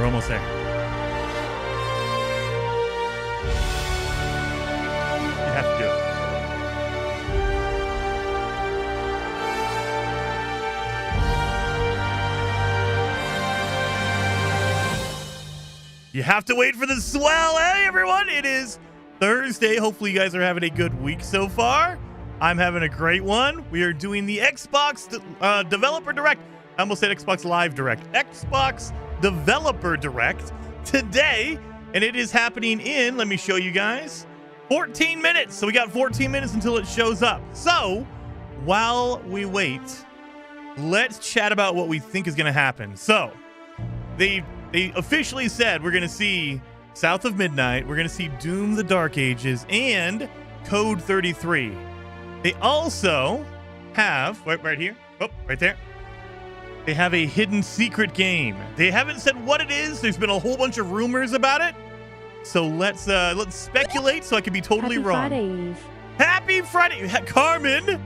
We're almost there. You have to do it. You have to wait for the swell. Hey, everyone. It is Thursday. Hopefully, you guys are having a good week so far. I'm having a great one. We are doing the Xbox Developer Direct. I almost said Xbox Live Direct. Xbox Developer Direct today. And it is happening in, let me show you guys, 14 minutes. So we got 14 minutes until it shows up. So while we wait, let's chat about what we think is going to happen. So they officially said we're going to see South of Midnight, we're going to see Doom the Dark Ages, and Code 33. They also have, right here, right there, they have a hidden secret game. They haven't said what it is. There's been a whole bunch of rumors about it. So let's speculate so I can be totally wrong. Happy Friday Eve. Happy Friday, Carmen.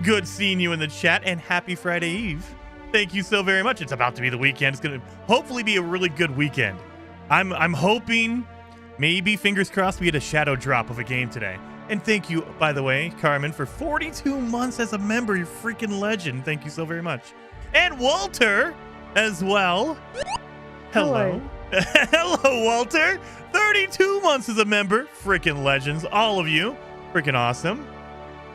Good seeing you in the chat, and happy Friday Eve. Thank you so very much. It's about to be the weekend. It's going to hopefully be a really good weekend. I'm hoping, maybe, fingers crossed, we get a shadow drop of a game today. And thank you, by the way, Carmen, for 42 months as a member. You're freaking legend. Thank you so very much. And Walter as well. Hello. Hello, Walter. 32 months as a member. Freaking legends. All of you. Freaking awesome.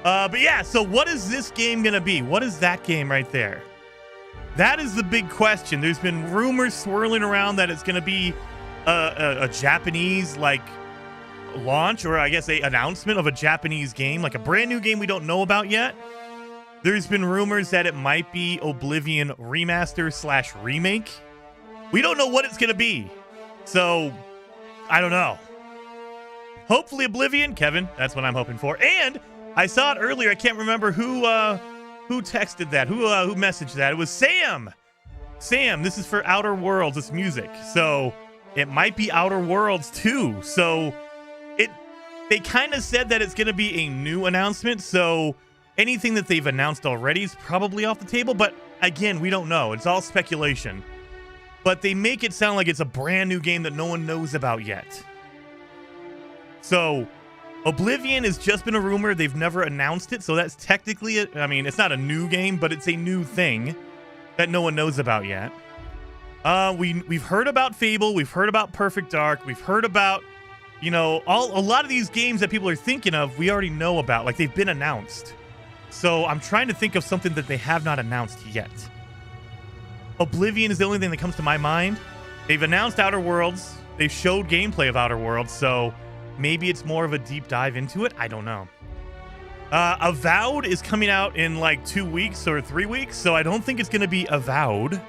But yeah, so what is this game going to be? What is that game right there? That is the big question. There's been rumors swirling around that it's going to be a Japanese, like, launch, or I guess a announcement of a Japanese game, like a brand new game we don't know about yet. There's been rumors that it might be Oblivion remaster / remake. We don't know what it's going to be. So, I don't know. Hopefully Oblivion, Kevin. That's what I'm hoping for. And I saw it earlier. I can't remember who texted that, who messaged that. It was Sam. Sam, this is for Outer Worlds. It's music. So it might be Outer Worlds too. So they kind of said that it's going to be a new announcement. So anything that they've announced already is probably off the table. But again, we don't know. It's all speculation. But they make it sound like it's a brand new game that no one knows about yet. So Oblivion has just been a rumor. They've never announced it. So that's technically, I mean, it's not a new game, but it's a new thing that no one knows about yet. We've heard about Fable. We've heard about Perfect Dark. We've heard about, you know, a lot of these games that people are thinking of, we already know about. Like, they've been announced. So I'm trying to think of something that they have not announced yet. Oblivion is the only thing that comes to my mind. They've announced Outer Worlds. They've showed gameplay of Outer Worlds. So maybe it's more of a deep dive into it. I don't know. Avowed is coming out in like 2 weeks or 3 weeks. So I don't think it's going to be Avowed.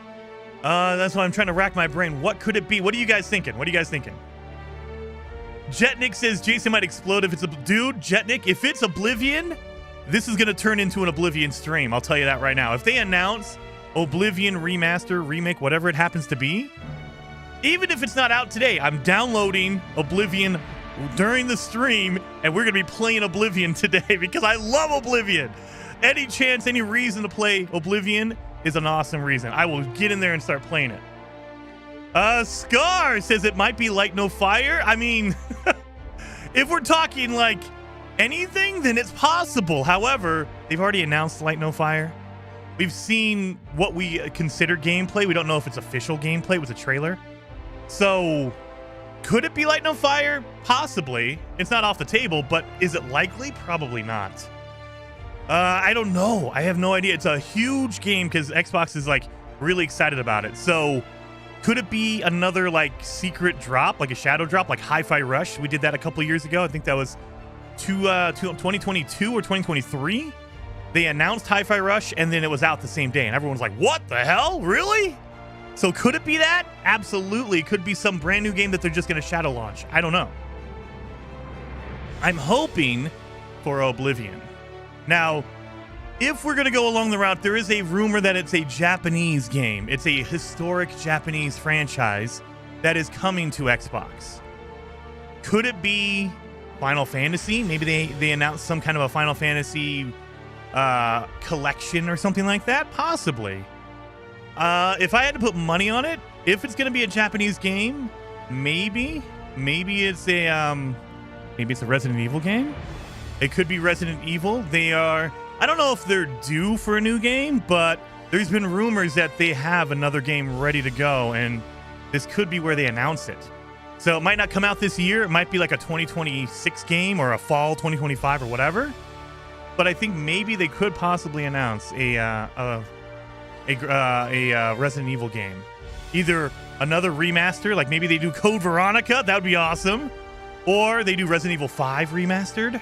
That's why I'm trying to rack my brain. What could it be? What are you guys thinking? What are you guys thinking? Jetnick says Jason might explode if it's a dude. Jetnick, if it's Oblivion, this is going to turn into an Oblivion stream. I'll tell you that right now. If they announce Oblivion remaster, remake, whatever it happens to be, even if it's not out today, I'm downloading Oblivion during the stream, and we're going to be playing Oblivion today because I love Oblivion. Any chance, any reason to play Oblivion is an awesome reason. I will get in there and start playing it. Scar says it might be Light No Fire. I mean, if we're talking like anything, then it's possible. However, they've already announced Light No Fire. We've seen what we consider gameplay. We don't know if it's official gameplay. It was a trailer. So could it be Light No Fire? Possibly. It's not off the table, but is it likely? Probably not. I don't know. I have no idea. It's a huge game because Xbox is like really excited about it. So could it be another like secret drop, like a shadow drop, like Hi-Fi Rush? We did that a couple years ago. I think that was 2022 or 2023. They announced Hi-Fi Rush and then it was out the same day. And everyone's like, what the hell? Really? So could it be that? Absolutely. It could be some brand new game that they're just going to shadow launch. I don't know. I'm hoping for Oblivion. Now, if we're going to go along the route, there is a rumor that it's a Japanese game. It's a historic Japanese franchise that is coming to Xbox. Could it be Final Fantasy? Maybe they announced some kind of a Final Fantasy collection or something like that? Possibly. If I had to put money on it, if it's going to be a Japanese game, maybe it's a Resident Evil game. It could be Resident Evil. I don't know if they're due for a new game, but there's been rumors that they have another game ready to go, and this could be where they announce it. So it might not come out this year. It might be like a 2026 game or a fall 2025 or whatever. But I think maybe they could possibly announce a Resident Evil game. Either another remaster, like maybe they do Code Veronica, that would be awesome. Or they do Resident Evil 5 remastered.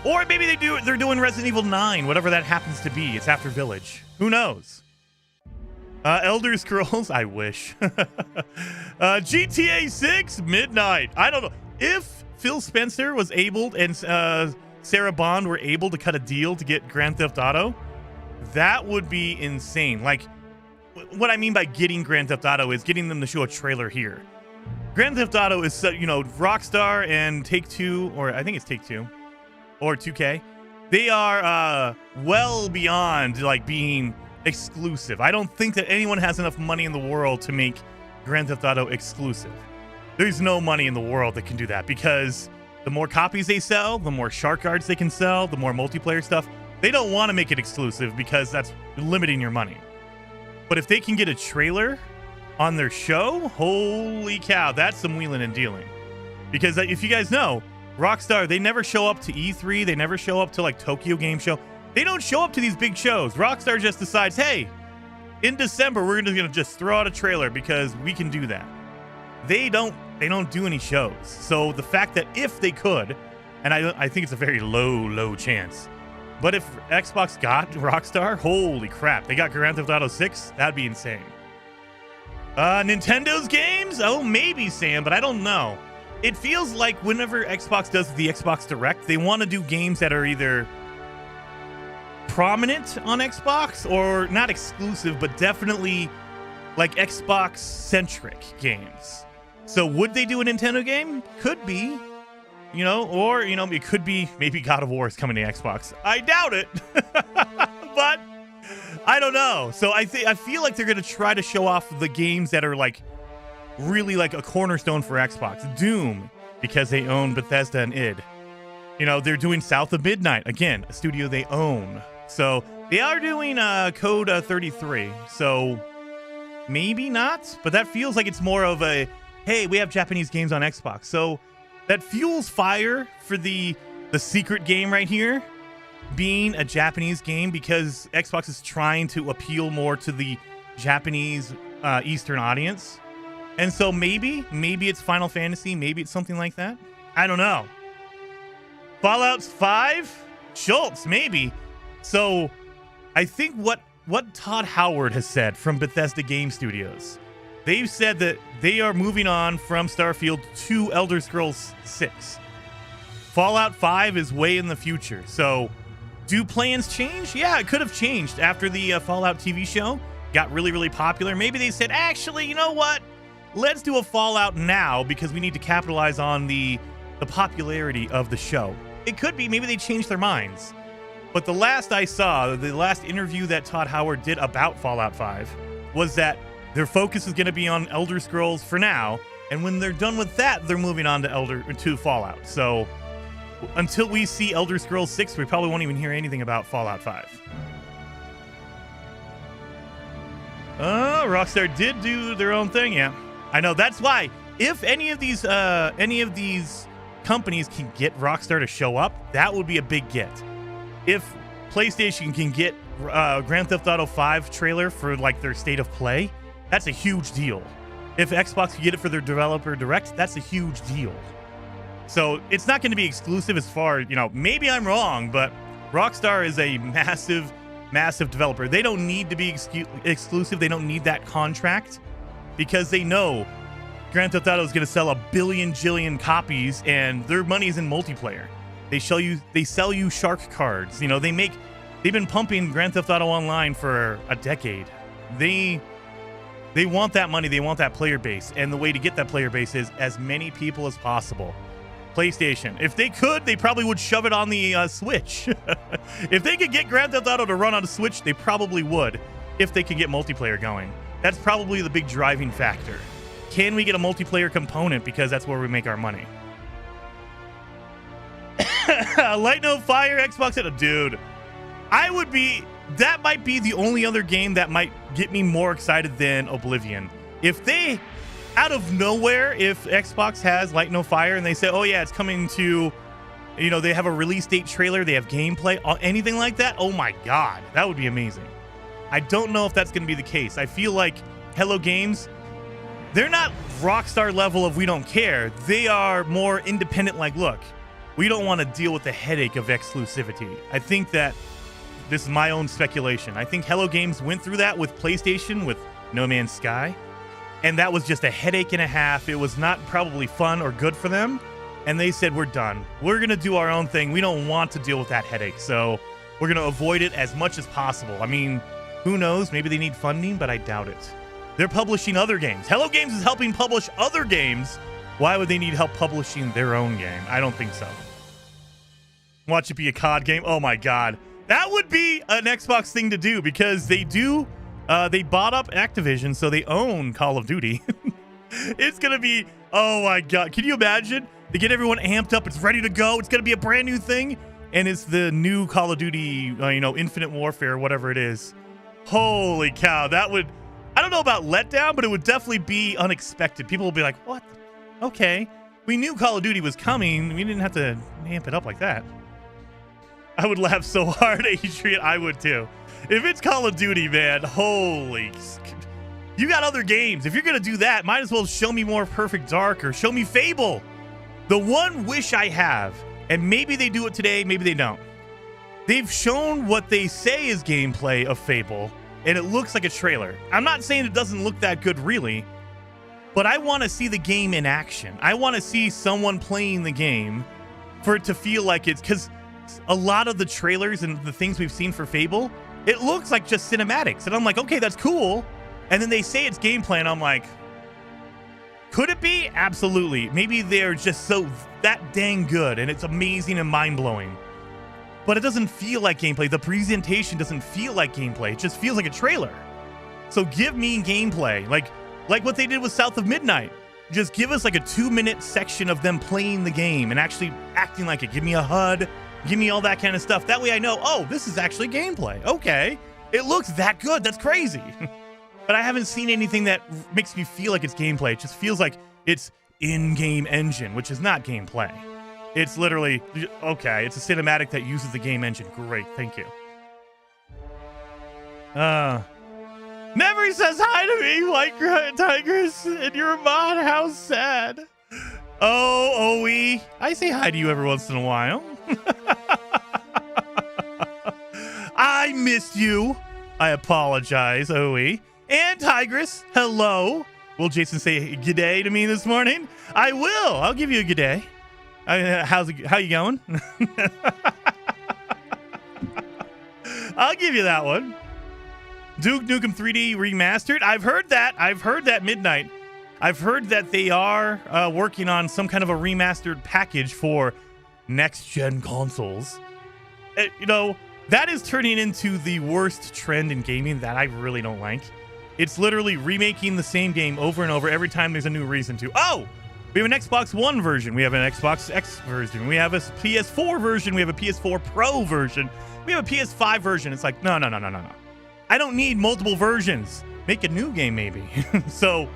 Or maybe they're doing Resident Evil 9, whatever that happens to be. It's after Village. Who knows? Elder Scrolls, I wish. GTA 6 Midnight. I don't know. If Phil Spencer was able and Sarah Bond were able to cut a deal to get Grand Theft Auto, that would be insane. Like, what I mean by getting Grand Theft Auto is getting them to show a trailer here. Grand Theft Auto is, Rockstar and Take-Two, or I think it's Take-Two, or 2K. They are well beyond, like, being exclusive. I don't think that anyone has enough money in the world to make Grand Theft Auto exclusive. There's no money in the world that can do that, because the more copies they sell, the more shark cards they can sell, the more multiplayer stuff. They don't want to make it exclusive because that's limiting your money. But if they can get a trailer on their show, holy cow, that's some wheeling and dealing. Because if you guys know, Rockstar, they never show up to E3. They never show up to like Tokyo Game Show. They don't show up to these big shows. Rockstar just decides, hey, in December, we're going to just throw out a trailer because we can do that. They don't do any shows. So the fact that if they could, and I think it's a very low chance, but if Xbox got Rockstar, holy crap, they got Grand Theft Auto 6, that'd be insane. Nintendo's games? Oh, maybe, Sam, but I don't know. It feels like whenever Xbox does the Xbox Direct, they want to do games that are either prominent on Xbox or not exclusive, but definitely like Xbox-centric games. So would they do a Nintendo game? Could be. Or it could be maybe God of War is coming to Xbox. I doubt it, but I don't know. So I feel like they're going to try to show off the games that are like really like a cornerstone for Xbox. Doom, because they own Bethesda and id. They're doing South of Midnight, again, a studio they own. So they are doing Code 33. So maybe not, but that feels like it's more of a, hey, we have Japanese games on Xbox. So that fuels fire for the secret game right here being a Japanese game, because Xbox is trying to appeal more to the Japanese Eastern audience. And so maybe it's Final Fantasy, maybe it's something like that. I don't know. Fallout 5? Schultz, maybe. So I think what Todd Howard has said from Bethesda Game Studios, they've said that they are moving on from Starfield to Elder Scrolls 6. Fallout 5 is way in the future. So do plans change? Yeah, it could have changed after the Fallout TV show got really, really popular. Maybe they said, actually, you know what? Let's do a Fallout now because we need to capitalize on the popularity of the show. It could be. Maybe they changed their minds. But the last I saw, the last interview that Todd Howard did about Fallout 5 was that their focus is going to be on Elder Scrolls for now, and when they're done with that, they're moving on to Fallout. So until we see Elder Scrolls 6, we probably won't even hear anything about Fallout 5. Rockstar did do their own thing, yeah. I know, that's why if any of these companies can get Rockstar to show up, that would be a big get. If PlayStation can get Grand Theft Auto 5 trailer for like their State of Play, that's a huge deal. If Xbox can get it for their developer direct, that's a huge deal. So it's not going to be exclusive as far, maybe I'm wrong, but Rockstar is a massive developer. They don't need to be exclusive. They don't need that contract because they know Grand Theft Auto is going to sell 1 billion jillion copies and their money is in multiplayer. They sell you shark cards. They've been pumping Grand Theft Auto Online for a decade. They want that money. They want that player base. And the way to get that player base is as many people as possible. PlayStation, if they could, they probably would shove it on the Switch. If they could get Grand Theft Auto to run on a Switch, they probably would if they could get multiplayer going. That's probably the big driving factor. Can we get a multiplayer component, because that's where we make our money? Light No Fire, Xbox, dude. That might be the only other game that might get me more excited than Oblivion. If they, out of nowhere, if Xbox has Light No Fire and they say, oh yeah, it's coming to, they have a release date trailer, they have gameplay, anything like that, oh my god, that would be amazing. I don't know if that's going to be the case. I feel like Hello Games, they're not Rockstar level of we don't care. They are more independent, like, look, we don't want to deal with the headache of exclusivity. I think that this is my own speculation. I think Hello Games went through that with PlayStation, with No Man's Sky, and that was just a headache and a half. It was not probably fun or good for them, and they said, we're done. We're going to do our own thing. We don't want to deal with that headache, so we're going to avoid it as much as possible. I mean, who knows? Maybe they need funding, but I doubt it. They're publishing other games. Hello Games is helping publish other games. Why would they need help publishing their own game? I don't think so. Watch it be a COD game. Oh my god. That would be an Xbox thing to do, because they bought up Activision, so they own Call of Duty. It's going to be, oh my god. Can you imagine? They get everyone amped up. It's ready to go. It's going to be a brand new thing. And it's the new Call of Duty, Infinite Warfare, whatever it is. Holy cow. That would, I don't know about letdown, but it would definitely be unexpected. People will be like, what? Okay. We knew Call of Duty was coming. We didn't have to amp it up like that. I would laugh so hard, Adrian. I would too. If it's Call of Duty, man, holy. You got other games. If you're going to do that, might as well show me more Perfect Dark or show me Fable. The one wish I have, and maybe they do it today, maybe they don't. They've shown what they say is gameplay of Fable, and it looks like a trailer. I'm not saying it doesn't look that good, really, but I want to see the game in action. I want to see someone playing the game for it to feel like it's, because a lot of the trailers and the things we've seen for Fable, it looks like just cinematics. And I'm like, okay, that's cool. And then they say it's gameplay, and I'm like, could it be? Absolutely. Maybe they're just that dang good, and it's amazing and mind-blowing. But it doesn't feel like gameplay. The presentation doesn't feel like gameplay. It just feels like a trailer. So give me gameplay. Like what they did with South of Midnight. Just give us like a 2-minute section of them playing the game and actually acting like it. Give me a HUD. Give me all that kind of stuff. That way I know, oh, this is actually gameplay. Okay. It looks that good. That's crazy. But I haven't seen anything that makes me feel like it's gameplay. It just feels like it's in-game engine, which is not gameplay. It's literally, okay, it's a cinematic that uses the game engine. Great. Thank you. Never says hi to me, White Tigers, and you're a mod. How sad. Oh, OE. I say hi to you every once in a while. I missed you. I apologize, OE. And Tigress, hello. Will Jason say g'day to me this morning? I will. I'll give you a g'day. How you going? I'll give you that one. Duke Nukem 3D Remastered. I've heard that Midnight. I've heard that they are working on some kind of a remastered package for next-gen consoles. That is turning into the worst trend in gaming that I really don't like. It's literally remaking the same game over and over every time there's a new reason to. Oh! We have an Xbox One version. We have an Xbox X version. We have a PS4 version. We have a PS4 Pro version. We have a PS5 version. It's like, no. I don't need multiple versions. Make a new game, maybe. So,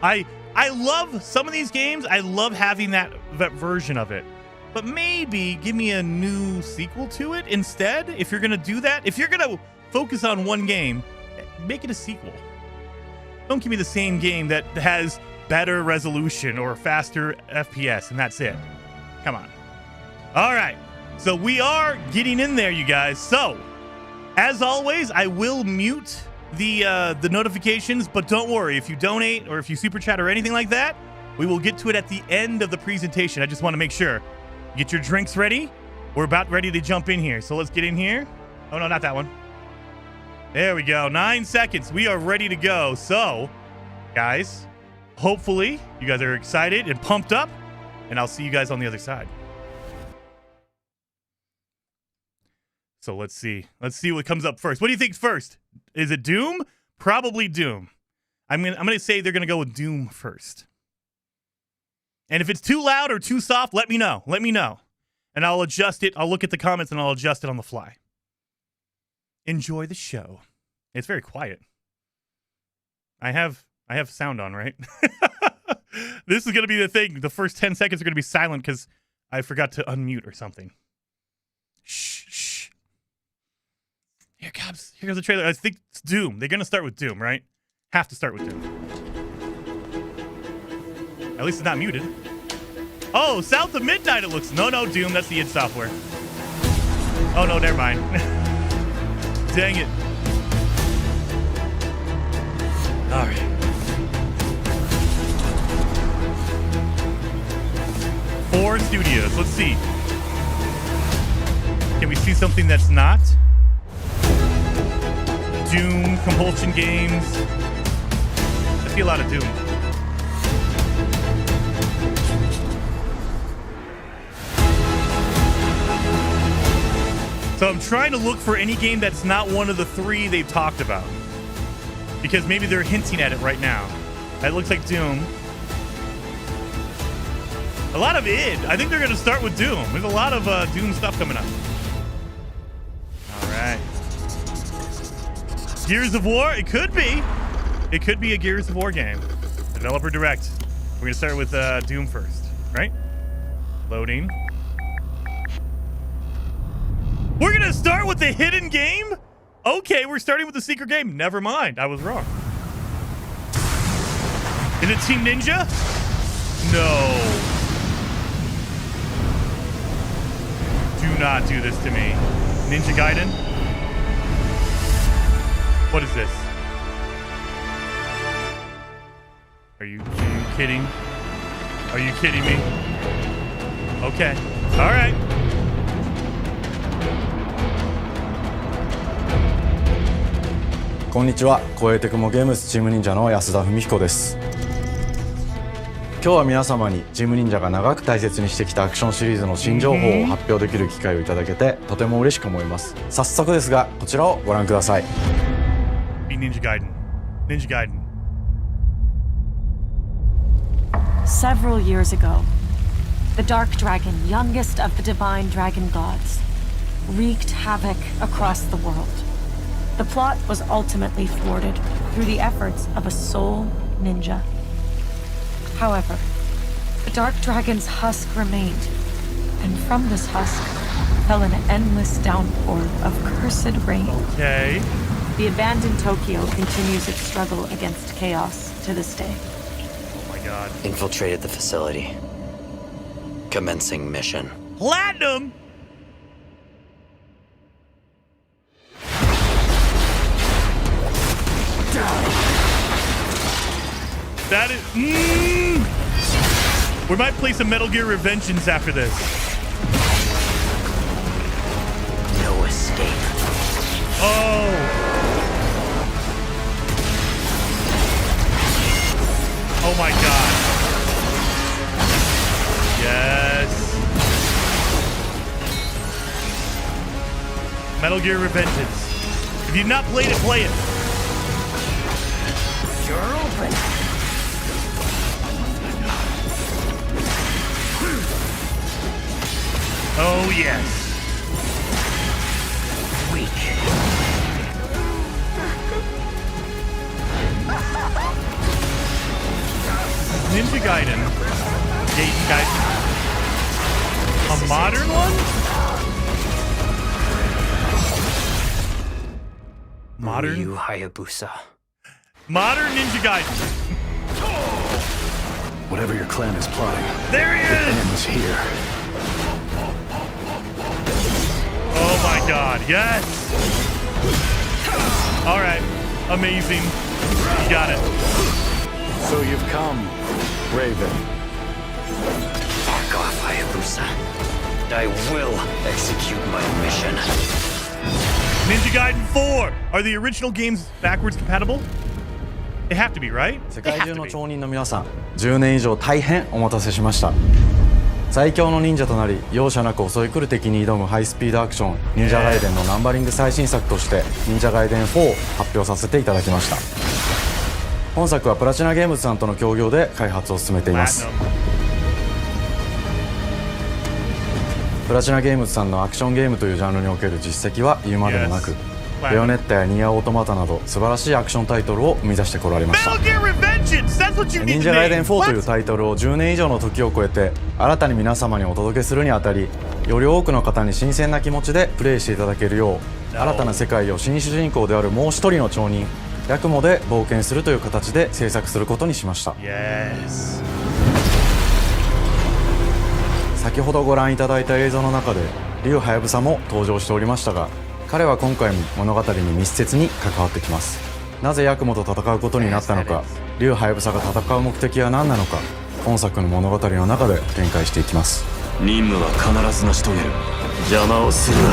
I love some of these games. I love having that version of it. But maybe give me a new sequel to it instead. If you're going to do that, if you're going to focus on one game, make it a sequel. Don't give me the same game that has better resolution or faster FPS, and that's it. Come on. All right. So we are getting in there, you guys. So, as always, I will mute the notifications, but don't worry. If you donate or if you super chat or anything like that, we will get to it at the end of the presentation. I just want to make sure. Get your drinks ready. We're about ready to jump in here. So let's get in here. Oh, no, not that one. There we go. 9 seconds. We are ready to go. So, guys, hopefully you guys are excited and pumped up, and I'll see you guys on the other side. So let's see. Let's see what comes up first. What do you think first? Is it Doom? Probably Doom. I'm gonna say they're gonna go with Doom first. And if it's too loud or too soft, let me know. Let me know. And I'll adjust it. I'll look at the comments and I'll adjust it on the fly. Enjoy the show. It's very quiet. I have sound on, right? This is going to be the thing. The first 10 seconds are going to be silent because I forgot to unmute or something. Shh, shh. Here comes the trailer. I think it's Doom. They're going to start with Doom, right? Have to start with Doom. At least it's not muted. Oh, South of Midnight it looks. No, Doom. That's the id Software. Oh, no, never mind. Dang it. All right. Four studios. Let's see. Can we see something that's not? Doom, Compulsion Games. I see a lot of Doom. So I'm trying to look for any game that's not one of the three they've talked about. Because maybe they're hinting at it right now. That looks like Doom. A lot of id. I think they're going to start with Doom. There's a lot of Doom stuff coming up. All right. Gears of War. It could be. It could be a Gears of War game. Developer Direct. We're going to start with Doom first, right? Loading. We're going to start with the hidden game? Okay, we're starting with the secret game. Never mind. I was wrong. Is it Team Ninja? No. Do not do this to me. Ninja Gaiden? What is this? Are you kidding? Are you kidding me? Okay. All right.こんにちは、コエテクモゲームズチーム忍者の安田文彦です。今日は皆様にチーム忍者が長く大切にしてきたアクションシリーズの新情報を発表できる機会をいただけてとても嬉しく思います。早速ですが、こちらをご覧ください。Ninja Gaiden. Ninja Gaiden. Several years ago, the Dark Dragon, youngest of the divine dragon gods, wreaked havoc across the world. The plot was ultimately thwarted through the efforts of a sole ninja. However, the Dark Dragon's husk remained, and from this husk fell an endless downpour of cursed rain. Okay. The abandoned Tokyo continues its struggle against chaos to this day. Oh my god. Infiltrated the facility. Commencing mission. Platinum! That is... We might play some Metal Gear Revengeance after this. No escape. Oh. Oh my god. Yes. Metal Gear Revengeance. If you've not played it, play it. You're open. Oh, yes. Weak. Ninja Gaiden. Gaiden. A modern one? Modern? Ryu Hayabusa. Modern Ninja Gaiden. Whatever your clan is plotting, There he it is! ends here. Oh my god, yes! Alright, amazing. You got it. So you've come, Raven. Fuck off, Hayabusa. I will execute my mission. Ninja Gaiden 4! Are the original games backwards compatible? They have to be, right? 世界中の町人の皆さん、10年以上大変お待たせしました。最強の忍者となり容赦なく襲い来る敵に挑むハイスピードアクション忍者ガイデンのナンバリング最新作として忍者ガイデン4を発表させていただきました。本作はプラチナゲームズさんとの協業で開発を進めています。プラチナゲームズさんのアクションゲームというジャンルにおける実績は言うまでもなく、ベヨネッタやニアオートマタなど素晴らしいアクションタイトルを生み出してこられました。忍者ガイデン4というタイトルを10年以上の時を超えて新たに皆様にお届けするにあたり、より多くの方に新鮮な気持ちでプレイしていただけるよう、新たな世界を新主人公であるもう一人の町人ヤクモで冒険するという形で制作することにしました。先ほどご覧いただいた映像の中で竜はやぶさも登場しておりましたが、彼は今回も物語に密接に関わってきます。なぜヤクモと戦うことになったのか、竜はやぶさが戦う目的は何なのか、本作の物語の中で展開していきます。任務は必ず成し遂げる。邪魔をするな。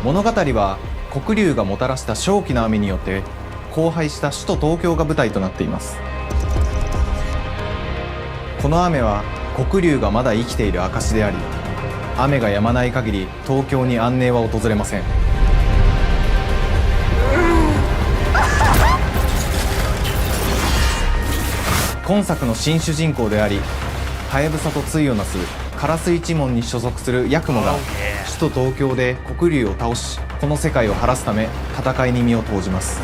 物語は黒竜がもたらした瘴気の雨によって荒廃した首都東京が舞台となっています。この雨は黒竜がまだ生きている証であり、雨が止まない限り東京に安寧は訪れません。今作の新主人公であり、はやぶさと対をなすカラス一門に所属するヤクモが首都東京で黒竜を倒し、この世界を晴らすため戦いに身を投じます。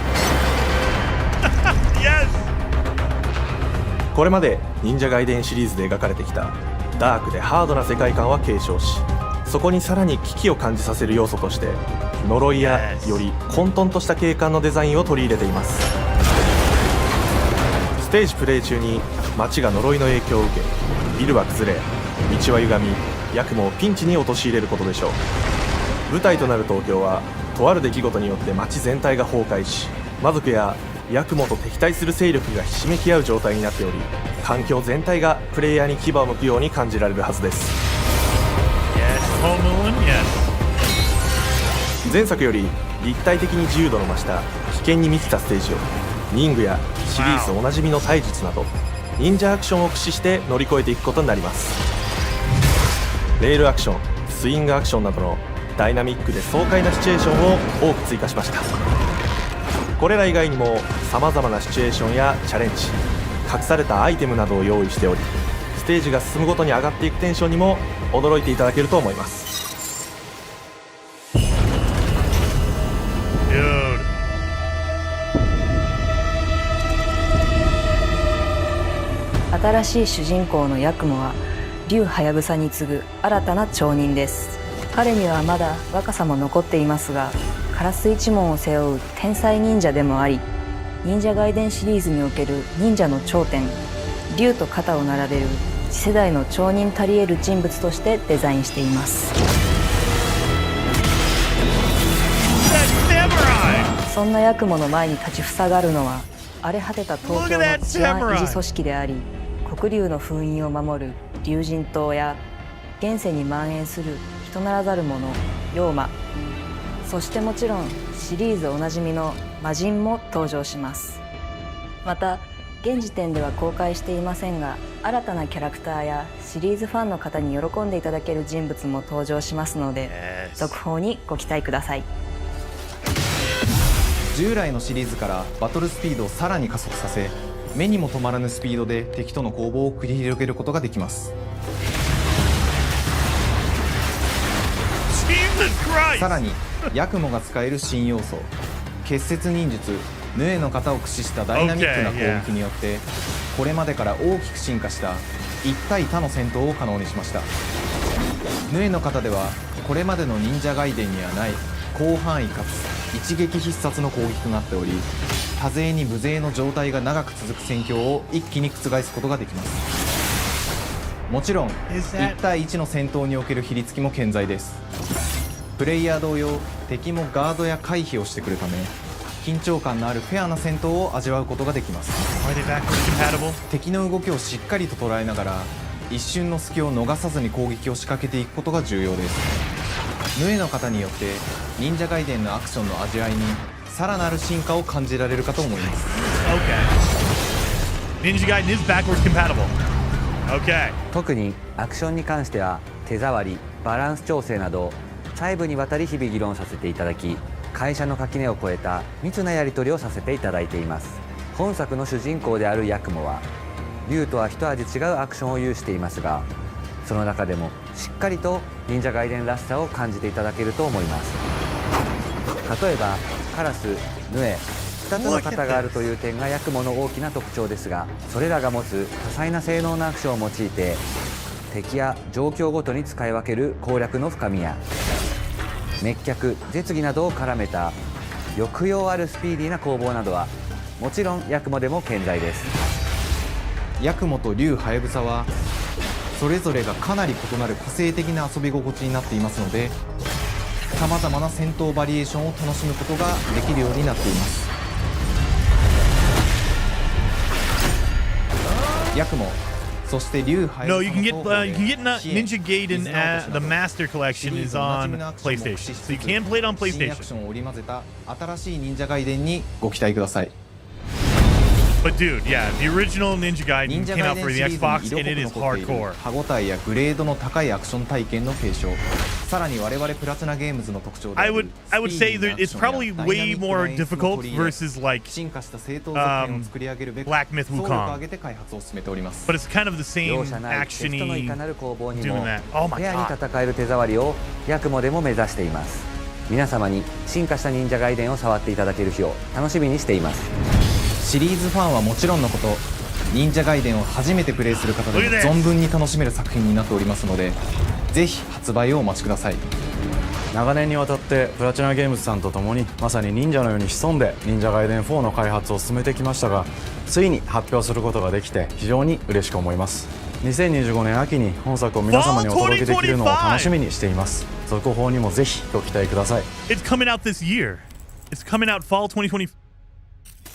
これまで忍者ガイデンシリーズで描かれてきたダークでハードな世界観は継承し、そこにさらに危機を感じさせる要素として呪いやより混沌とした景観のデザインを取り入れています。ステージプレイ中に街が呪いの影響を受け、ビルは崩れ、道は歪み、ヤクモをピンチに陥れることでしょう。舞台となる東京はとある出来事によって街全体が崩壊し、魔族やヤクモと敵対する勢力がひしめき合う状態になっており、環境全体がプレイヤーに牙を向くように感じられるはずです。前作より立体的に自由度の増した危険に満ちたステージを忍具やシリーズおなじみの体術など忍者アクションを駆使して乗り越えていくことになります。レールアクション、スイングアクションなどのダイナミックで爽快なシチュエーションを多く追加しました。これら以外にも様々なシチュエーションやチャレンジ、隠されたアイテムなどを用意しており、ステージが進むごとに上がっていくテンションにも驚いていただけると思います。新しい主人公のヤクモは竜はやぶさに次ぐ新たな町人です。彼にはまだ若さも残っていますが、カラス一門を背負う天才忍者でもあり、忍者ガイデンシリーズにおける忍者の頂点、竜と肩を並べる次世代の町人たり得る人物としてデザインしています。そんなヤクモの前に立ちふさがるのは荒れ果てた東京の治安維持組織であり、黒竜の封印を守る竜神島や現世に蔓延する人ならざる者妖魔、そしてもちろんシリーズおなじみの魔人も登場します。また現時点では公開していませんが、新たなキャラクターやシリーズファンの方に喜んでいただける人物も登場しますので、続報にご期待ください。従来のシリーズからバトルスピードをさらに加速させ、目にも止まらぬスピードで敵との攻防を繰り広げることができます。さらにヤクモが使える新要素、結節忍術ヌエの型を駆使したダイナミックな攻撃によって、これまでから大きく進化した1対他の戦闘を可能にしました。ヌエの型ではこれまでの忍者ガイデンにはない広範囲かつ一撃必殺の攻撃となっており、多勢に無勢の状態が長く続く戦況を一気に覆すことができます。もちろん1対1の戦闘における比率も健在です。プレイヤー同様、敵もガードや回避をしてくるため、緊張感のあるフェアな戦闘を味わうことができます。敵の動きをしっかりと捉えながら、一瞬の隙を逃さずに攻撃を仕掛けていくことが重要です。ヌエの型によって忍者ガイデンのアクションの味わいにさらなる進化を感じられるかと思います。Ninja Gaiden is backwards compatible. Okay. 特にアクションに関しては手触り、バランス調整など細部にわたり日々議論させていただき、会社の垣根を越えた密なやり取りをさせていただいています。本作の主人公であるヤクモは竜とは一味違うアクションを有していますが、その中でもしっかりと忍者ガイデンらしさを感じていただけると思います。例えばカラス、ヌエ、2つの型があるという点がヤクモの大きな特徴ですが、それらが持つ多彩な性能のアクションを用いて敵や状況ごとに使い分ける攻略の深みや滅却、絶技などを絡めた抑揚あるスピーディーな攻防などはもちろんヤクモでも健在です。ヤクモと竜ハヤブサはそれぞれがかなり異なる個性的な遊び心地になっていますので、さまざまな戦闘バリエーションを楽しむことができるようになっています。ヤクモ、そして竜ハヤブ No, サ you の can get 双方で you can get Ninja 支援 Gaiden 絆落とし the など Master Collection is on PlayStation, so you can play it on 新アク PlayStation. ションを織り交ぜた新しい忍者ガイデンにご期待ください。 But dude, yeah, the original Ninja 忍 Gaiden 者 came ガ out イ for デン the シリー Xbox ズに and it 色 is 濃く残っている hardcore. 歯応えやグレードの高いアクション体験の継承、さらに我々プラチナゲームズの特徴であ I る would say that it's probably way more difficult versus like 進化した正当続編を作り上げるべく Black Myth 総力を Wukong. 挙げて開発を進めております。 But it's kind of the same 容赦ない敵とのいかな actiony る攻防に doing も that. Oh フ my ェアに god. 戦える手触りをヤクモでも目指しています。皆様に進化した忍者ガイデンを触っていただける日を楽しみにしています。シリーズファンはもちろんのこと、忍者ガイデンを初めてプレイする方でも Look at this. 存分に楽しめる作品になっておりますので、ぜひ発売をお待ちください。長年にわたってプラチナゲームズさんと共にまさに忍者のように潜んで忍者ガイデン4の開発を進めてきましたが、ついに発表することができて非常に嬉しく思います。2025年秋に本作を皆様にお届けできるのを楽しみにしています。続報にもぜひご期待ください。 It's coming out this year. It's coming out fall 2020.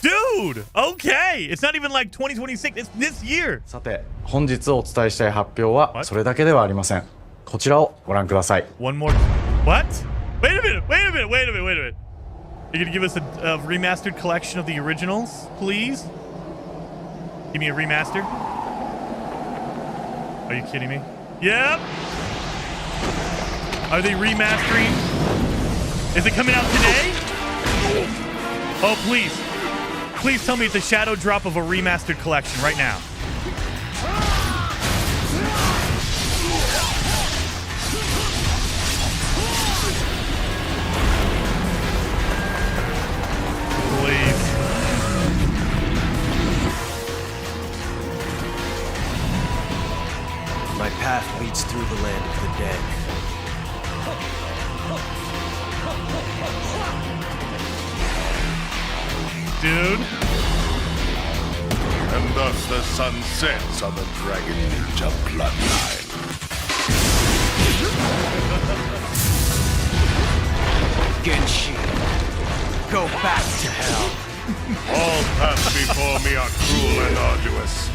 Dude, okay. It's not even like 2026. It's this year. さて本日お伝えしたい発表はそれだけではありません。こちらをご覧ください。 One more. What? Wait a minute. Wait a minute. Wait a minute. Wait a minute. You're gonna give us a remastered collection of the originals, please? Give me a remaster. Are you kidding me? Yep. Are they remastering? Is it coming out today? Oh, please. Please tell me it's a shadow drop of a remastered collection right now. Please. My path leads through the land of the dead. Dude. And thus the sun sets on the Dragon Ninja bloodline. Genshi, go back to hell. All paths before me are cruel and arduous.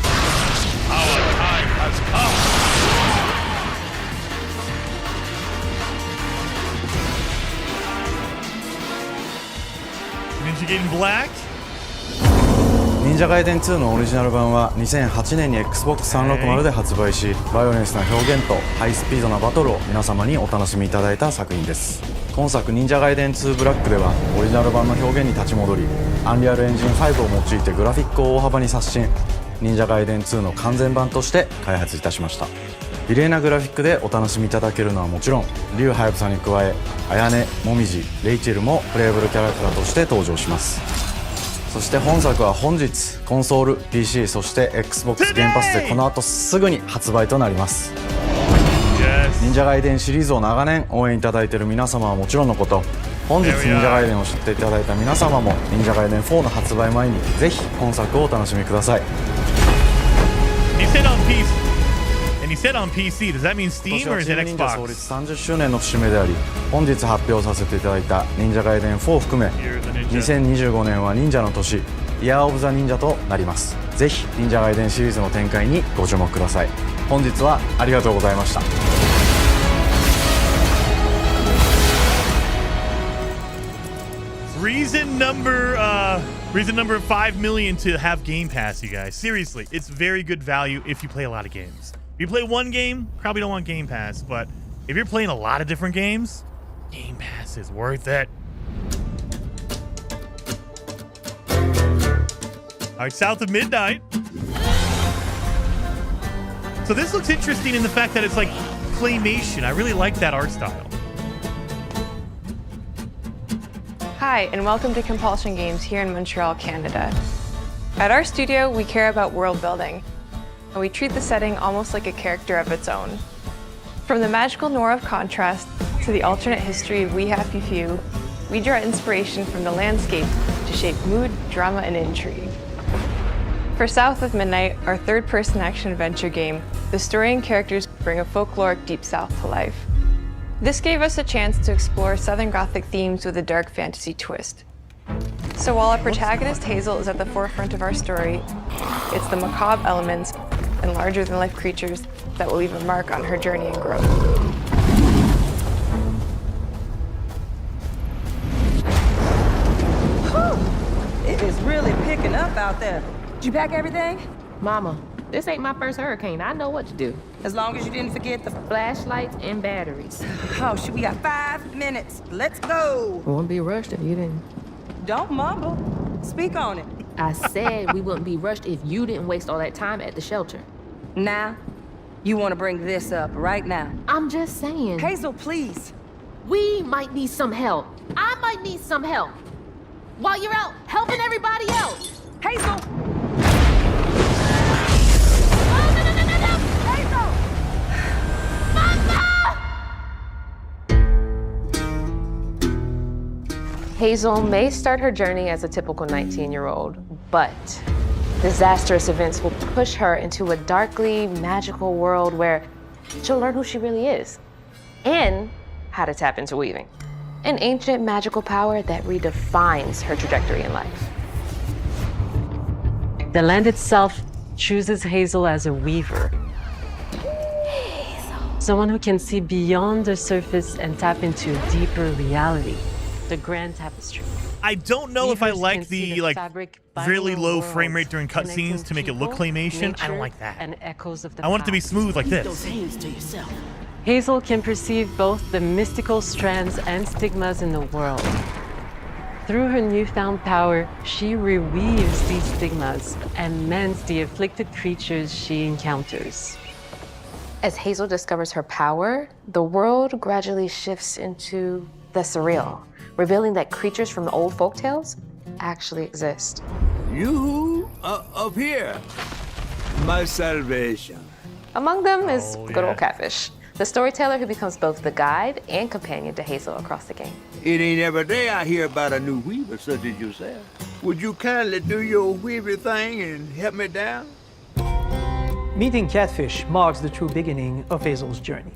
Our time has come. Ninja Gaiden Black? 忍者ガイデン2のオリジナル版は2008年に Xbox360 で発売し、バイオレンスな表現とハイスピードなバトルを皆様にお楽しみいただいた作品です。今作忍者ガイデン2ブラックではオリジナル版の表現に立ち戻り、アンリアルエンジン5を用いてグラフィックを大幅に刷新、忍者ガイデン2の完全版として開発いたしました。美麗なグラフィックでお楽しみいただけるのはもちろん、竜ハヤブサに加え綾音、もみじ、レイチェルもプレイブルキャラクターとして登場します。そして本作は本日コンソール、PC、そして Xbox ゲームパスでこの後すぐに発売となります。忍者ガイデンシリーズを長年応援いただいている皆様はもちろんのこと、本日忍者ガイデンを知っていただいた皆様も忍者ガイデン4の発売前にぜひ本作をお楽しみください。 He said on PC. And he said on PC. Does that mean 今 Steam 年 or は is チ it ーム忍者創 Xbox? 立30周年の節目であり、本日発表させていただいた忍者ガイデン4を含め2025年は忍者の年、イヤーオブザ忍者となります。ぜひ忍者ガイデンシリーズの展開にご注目ください。本日はありがとうございました。Reason number Reason number 5 million to have Game Pass, you guys. Seriously, it's very good value if you play a lot of games. If you play one game, probably don't want Game Pass, but if you're playing a lot of different games, Game Pass is worth it. All right, South of Midnight. So this looks interesting in the fact that it's like claymation. I really like that art style. Hi, and welcome to Compulsion Games here in Montreal, Canada. At our studio, we care about world building, and we treat the setting almost like a character of its own. From the magical noir of contrast to the alternate history of We Happy Few, we draw inspiration from the landscape to shape mood, drama, and intrigue. For South of Midnight, our third-person action-adventure game, the story and characters bring a folkloric Deep South to life. This gave us a chance to explore Southern Gothic themes with a dark fantasy twist. So while our protagonist Hazel is at the forefront of our story, it's the macabre elements and larger-than-life creatures that will leave a mark on her journey and growth. Whew. It is really picking up out there. Did you pack everything? Mama, this ain't my first hurricane. I know what to do. As long as you didn't forget the flashlights and batteries. Oh, shoot, we got 5 minutes. Let's go. We wouldn't be rushed if you didn't. Don't mumble. Speak on it. I said we wouldn't be rushed if you didn't waste all that time at the shelter. Now, you want to bring this up right now. I'm just saying. Hazel, please. We might need some help. I might need some help. While you're out helping everybody else. Hazel! Hazel may start her journey as a typical 19-year-old, but disastrous events will push her into a darkly magical world where she'll learn who she really is and how to tap into weaving, an ancient magical power that redefines her trajectory in life. The land itself chooses Hazel as a weaver. Someone who can see beyond the surface and tap into a deeper reality. The grand tapestry. I don't know if I like the really low frame rate during cutscenes to make it look claymation. I don't like that. And echoes of the I want it to be smooth like this. Those hands to yourself. Hazel can perceive both the mystical strands and stigmas in the world. Through her newfound power, she reweaves these stigmas and mends the afflicted creatures she encounters. As Hazel discovers her power, the world gradually shifts into the surreal, revealing that creatures from the old folktales actually exist. You up here, my salvation. Among them is good old Catfish, the storyteller who becomes both the guide and companion to Hazel across the game. It ain't every day I hear about a new weaver such as yourself. Would you kindly do your weaver thing and help me down? Meeting Catfish marks the true beginning of Hazel's journey.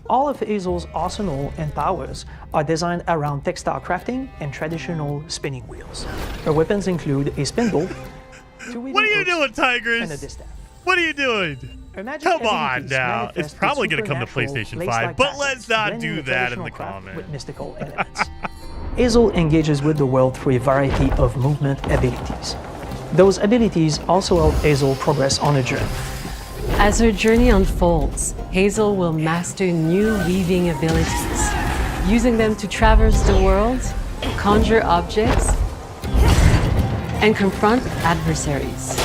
All of Hazel's arsenal and powers are designed around textile crafting and traditional spinning wheels. Her weapons include a spindle, what are you doing, Tigers? and a distaff. What are you doing? Come on now. It's probably going to come to PlayStation 5, but let's not do that in the comments. With mystical elements. Hazel engages with the world through a variety of movement abilities. Those abilities also help Hazel progress on a journey. As her journey unfolds, Hazel will master new weaving abilities, using them to traverse the world, conjure objects, and confront adversaries.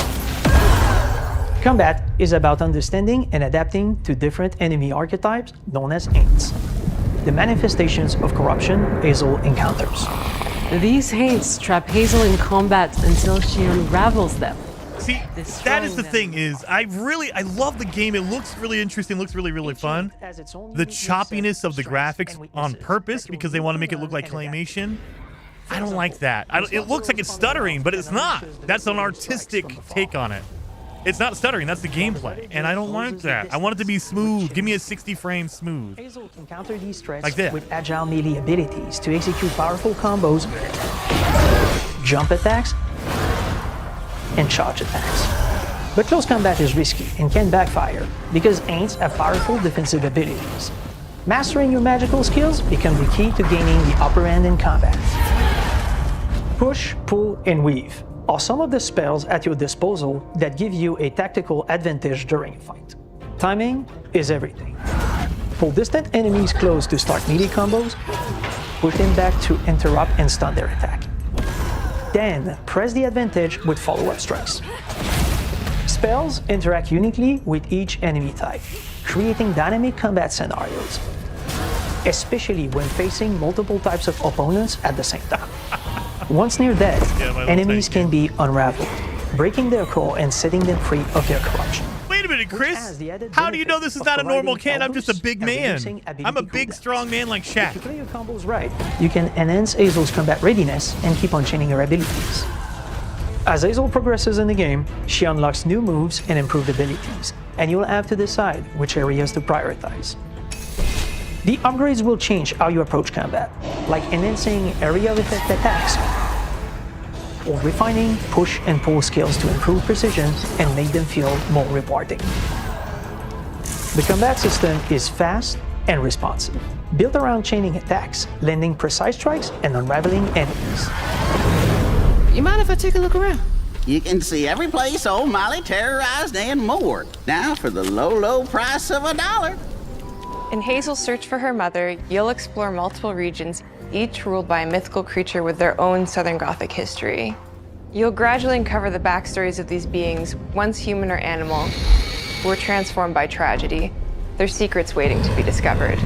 Combat is about understanding and adapting to different enemy archetypes known as Aints, the manifestations of corruption Hazel encounters. These Aints trap Hazel in combat until she unravels them. See, that is the thing is, I love the game. It looks really interesting, looks really, really fun. The choppiness of the graphics on purpose because they want to make it look like claymation. I don't like that. It looks like it's stuttering, but it's not. That's an artistic take on it. It's not stuttering, that's the gameplay. And I don't like that. I want it to be smooth. Give me a 60 frame smooth. Hazel can counter these threats like this. With agile melee abilities to execute powerful combos, jump attacks, and charge attacks. But close combat is risky and can backfire because Aints have powerful defensive abilities. Mastering your magical skills become the key to gaining the upper hand in combat. Push, pull, and weave. are some of the spells at your disposal that give you a tactical advantage during a fight. Timing is everything. Pull distant enemies close to start melee combos, push them back to interrupt and stun their attack. Then press the advantage with follow-up strikes. Spells interact uniquely with each enemy type, creating dynamic combat scenarios, especially when facing multiple types of opponents at the same time. Once near death, enemies can be unraveled, breaking their core and setting them free of their corruption. Wait a minute, Chris. How do you know this is not a normal can? I'm just a big man. I'm a big, strong man like Shaq. If you play your combos right, you can enhance Hazel's combat readiness and keep on chaining her abilities. As Hazel progresses in the game, she unlocks new moves and improved abilities, and you'll have to decide which areas to prioritize. The upgrades will change how you approach combat, like enhancing area of effect attacks, or refining push and pull skills to improve precision and make them feel more rewarding. The combat system is fast and responsive, built around chaining attacks, landing precise strikes, and unraveling enemies. You mind if I take a look around? You can see every place old Molly terrorized and more. Now for the low, low price of $1. In Hazel's search for her mother, you'll explore multiple regions, each ruled by a mythical creature with their own Southern Gothic history. You'll gradually uncover the backstories of these beings, once human or animal, who were transformed by tragedy, their secrets waiting to be discovered.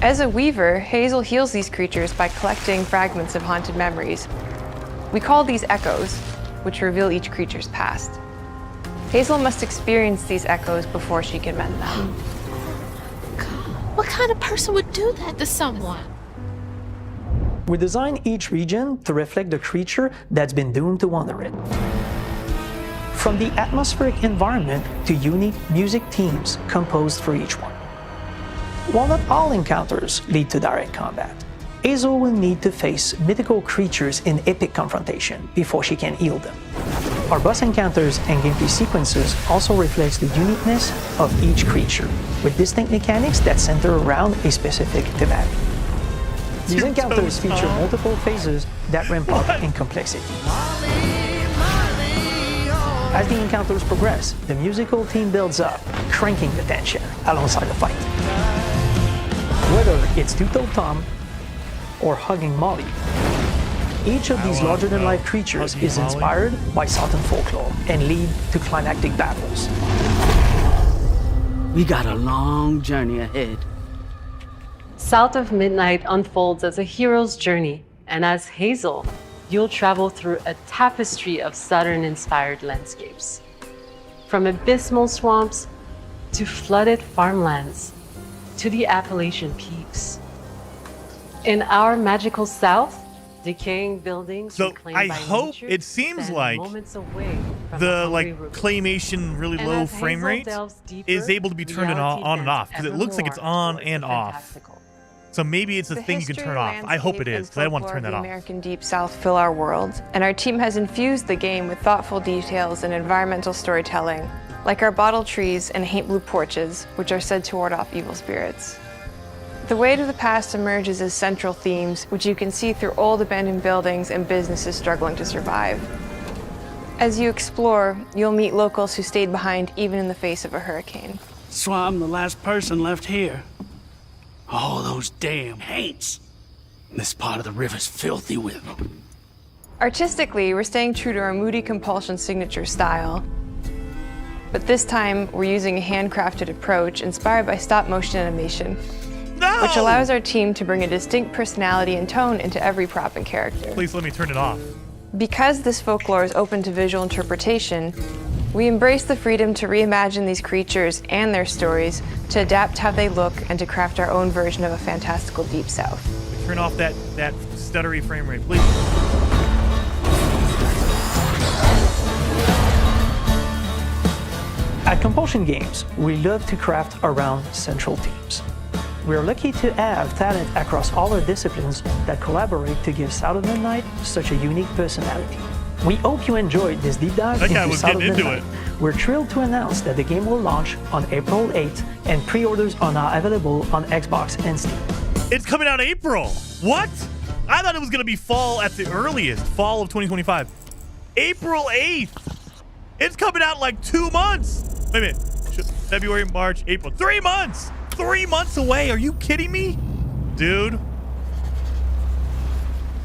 As a weaver, Hazel heals these creatures by collecting fragments of haunted memories. We call these echoes, which reveal each creature's past. Hazel must experience these echoes before she can mend them. What kind of person would do that to someone? We design each region to reflect the creature that's been doomed to wander it. From the atmospheric environment to unique music themes composed for each one. While not all encounters lead to direct combat, Hazel will need to face mythical creatures in epic confrontation before she can heal them. Our boss encounters and gameplay sequences also reflects the uniqueness of each creature, with distinct mechanics that center around a specific thematic. These encounters feature multiple phases that ramp up in complexity. As the encounters progress, the musical theme builds up, cranking the tension alongside the fight. Whether it's Two-Toed Tom or hugging Molly, each of these larger-than-life creatures is inspired by Southern folklore and lead to climactic battles. We got a long journey ahead. South of Midnight unfolds as a hero's journey, and as Hazel, you'll travel through a tapestry of Southern-inspired landscapes. From abysmal swamps to flooded farmlands to the Appalachian peaks. In our magical South, decaying buildings So reclaimed I by hope nature it seems stand like moments away from the hungry like river. claymation really And low as frame Hazel rate delves deeper, is able to be turned reality on and bends off because it looks like it's on towards and the off. fantastical. So maybe it's a The thing you can history, turn off. I hope it landscape, is because I want to and turn that folklore of off. the American Deep South fill our world, and our team has infused the game with thoughtful details and environmental storytelling, like our bottle trees and haint blue porches, which are said to ward off evil spirits. The weight of the past emerges as central themes, which you can see through old abandoned buildings and businesses struggling to survive. As you explore, you'll meet locals who stayed behind even in the face of a hurricane. So I'm the last person left here. All those damn haints. This part of the river's filthy with them. Artistically, we're staying true to our moody compulsion signature style. But this time, we're using a handcrafted approach inspired by stop-motion animation, which allows our team to bring a distinct personality and tone into every prop and character. Please let me turn it off. Because this folklore is open to visual interpretation, we embrace the freedom to reimagine these creatures and their stories, to adapt how they look, and to craft our own version of a fantastical Deep South. Turn off that stuttery frame rate, please. At Compulsion Games, we love to craft around central themes. We're lucky to have talent across all our disciplines that collaborate to give South of Midnight such a unique personality. We hope you enjoyed this deep dive That guy into was South of getting into Midnight. We're thrilled to announce that the game will launch on April 8th, and pre-orders are now available on Xbox and Steam. It's coming out April. What? I thought it was going to be fall at the earliest, fall of 2025. April 8th. It's coming out in like 2 months. Wait a minute. February, March, April. 3 months. 3 months away. Are you kidding me? Dude.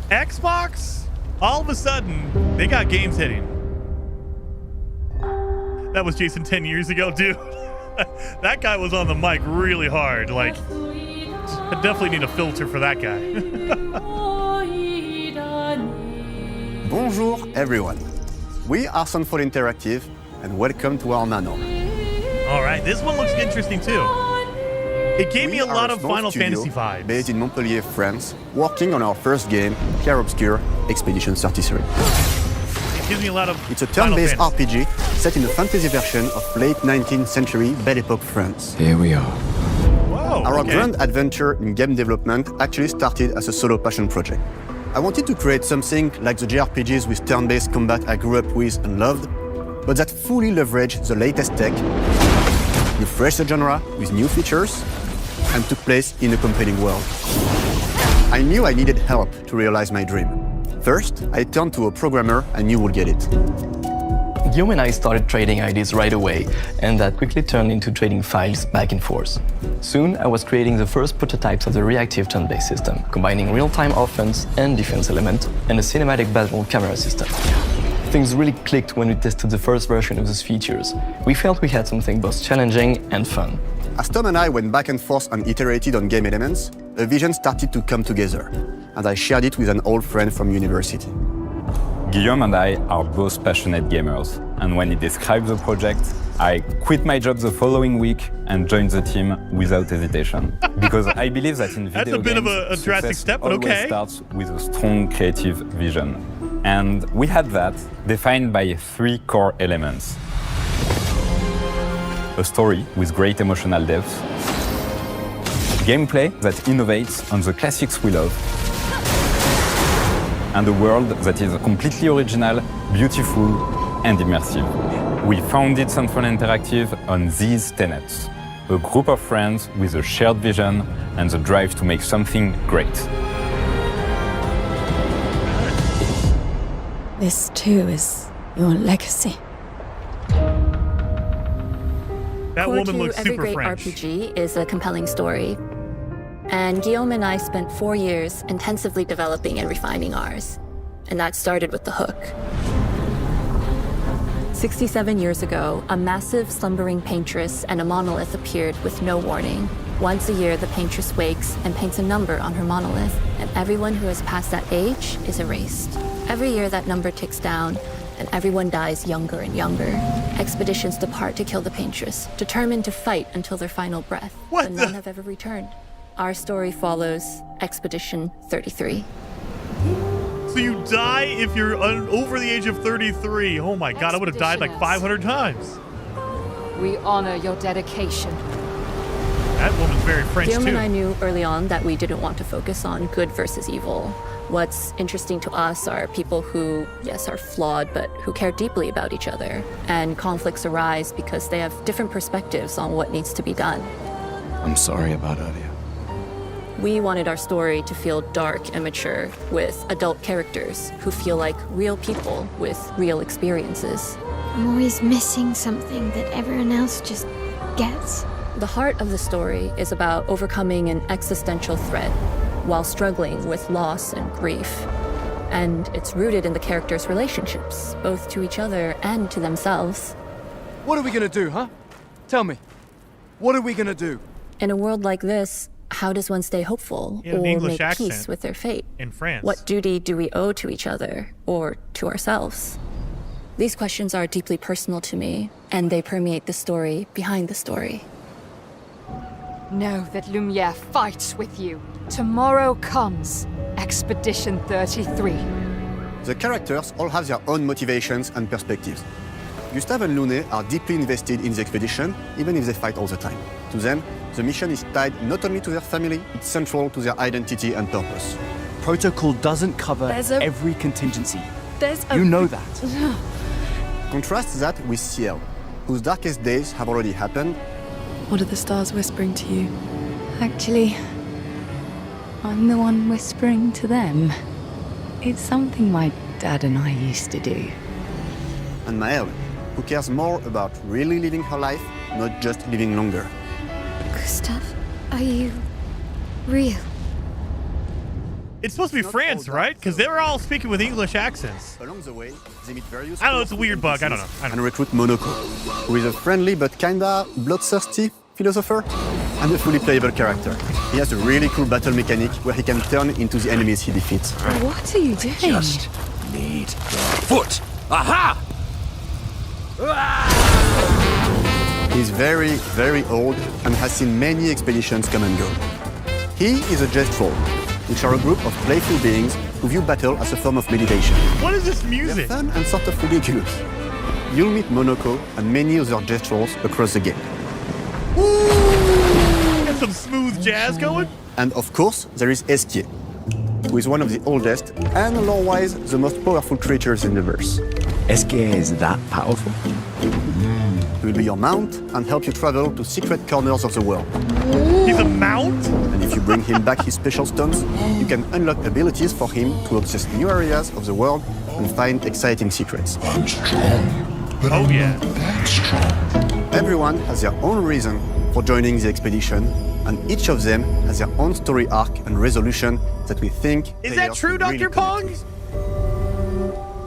Xbox, all of a sudden, they got games hitting. That was Jason 10 years ago, dude. That guy was on the mic really hard. Like, I definitely need a filter for that guy. Bonjour, everyone. We are Sunfall Interactive, and welcome to our nano. All right, this one looks interesting too. It gave me a lot of Final Fantasy vibes. Based in Montpellier, France, working on our first game, Clair Obscur, Expedition 33. It gives me a lot of It's a turn-based RPG set in the fantasy version of late 19th century Belle Epoque France. Here we are. Whoa, Our okay. grand adventure in game development actually started as a solo passion project. I wanted to create something like the JRPGs with turn-based combat I grew up with and loved, but that fully leveraged the latest tech, refreshed the genre with new features, and took place in a compelling world. I knew I needed help to realize my dream. First, I turned to a programmer I knew would get it. Guillaume and I started trading ideas right away, and that quickly turned into trading files back and forth. Soon, I was creating the first prototypes of the reactive turn-based system, combining real-time offense and defense element, and a cinematic battle camera system. Things really clicked when we tested the first version of those features. We felt we had something both challenging and fun. As Tom and I went back and forth and iterated on game elements, a vision started to come together, and I shared it with an old friend from university. Guillaume and I are both passionate gamers, and when he described the project, I quit my job the following week and joined the team without hesitation. Because I believe that in video That's a bit games, of a drastic step, but always okay. starts with a strong creative vision. And we had that defined by 3 core elements. A story with great emotional depth, gameplay that innovates on the classics we love, and a world that is completely original, beautiful, and immersive. We founded Sunfall Interactive on these tenets: a group of friends with a shared vision and the drive to make something great. This too is your legacy. That Core woman to looks every super great French. RPG is a compelling story. And Guillaume and I spent 4 years intensively developing and refining ours. And that started with the hook. 67 years ago, a massive slumbering paintress and a monolith appeared with no warning. Once a year, the paintress wakes and paints a number on her monolith, and everyone who has passed that age is erased. Every year, that number ticks down, and everyone dies younger and younger. Expeditions depart to kill the paintress, determined to fight until their final breath, but none have ever returned. Our story follows Expedition 33. So you die if you're over the age of 33. Oh my god, I would have died like 500 times. We honor your dedication. That woman's very French Guillaume too. and I knew early on that we didn't want to focus on good versus evil. What's interesting to us are people who, yes, are flawed, but who care deeply about each other. And conflicts arise because they have different perspectives on what needs to be done. I'm sorry about earlier. We wanted our story to feel dark and mature, with adult characters who feel like real people with real experiences. I'm always missing something that everyone else just gets. The heart of the story is about overcoming an existential threat while struggling with loss and grief. And it's rooted in the characters' relationships, both to each other and to themselves. What are we gonna do, huh? Tell me. What are we gonna do? In a world like this, how does one stay hopeful Yeah, the or English make accent peace with their fate? in France. What duty do we owe to each other or to ourselves? These questions are deeply personal to me, and they permeate the story behind the story. Know that Lumiere fights with you. Tomorrow comes Expedition 33. The characters all have their own motivations and perspectives. Gustave and Lune are deeply invested in the expedition, even if they fight all the time. To them, the mission is tied not only to their family, it's central to their identity and purpose. Protocol doesn't cover every contingency. You know that. Contrast that with Ciel, whose darkest days have already happened. What are the stars whispering to you? Actually, I'm the one whispering to them. It's something my dad and I used to do. and Maëlle, who cares more about really living her life, not just living longer. Gustav, are you real? It's supposed to be France, right? Because they were all speaking with English accents. Along the way, they meet various I don't know, it's a weird bug. I don't know. And recruit Monoko, who is a friendly but kinda bloodthirsty philosopher and a fully playable character. He has a really cool battle mechanic where he can turn into the enemies he defeats. What are you doing? Just need the foot. Aha! He's very, very old and has seen many expeditions come and go. He is a G.Skill, which are a group of playful beings who view battle as a form of meditation. What is this music? They're fun and sort of ridiculous. You'll meet Monoko and many other G.Skills across the game. Got some smooth jazz going. And of course, there is Eskier, who is one of the oldest and lore-wise the most powerful creatures in the verse. Eskier is that powerful? He will be your mount and help you travel to secret corners of the world. He's a mount? And if you bring him back his special stones, you can unlock abilities for him to access new areas of the world and find exciting secrets. I'm strong, but oh, yeah. That strong. Everyone has their own reason for joining the expedition, and each of them has their own story arc and resolution that we think... Is that true, Dr. Pong?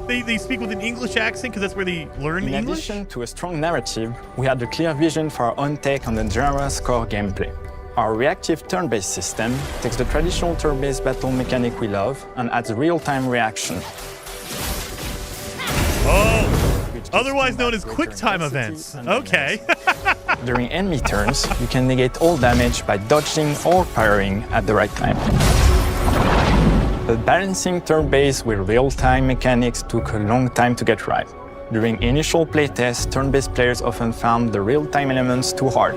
They speak with an English accent because that's where they learn In English? addition to a strong narrative, we had a clear vision for our own take on the genre's core gameplay. Our reactive turn-based system takes the traditional turn-based battle mechanic we love and adds real-time reaction. Oh, otherwise known as quick-time events. Okay. During enemy turns, you can negate all damage by dodging or parrying at the right time. But balancing turn-based with real-time mechanics took a long time to get right. During initial playtests, turn-based players often found the real-time elements too hard.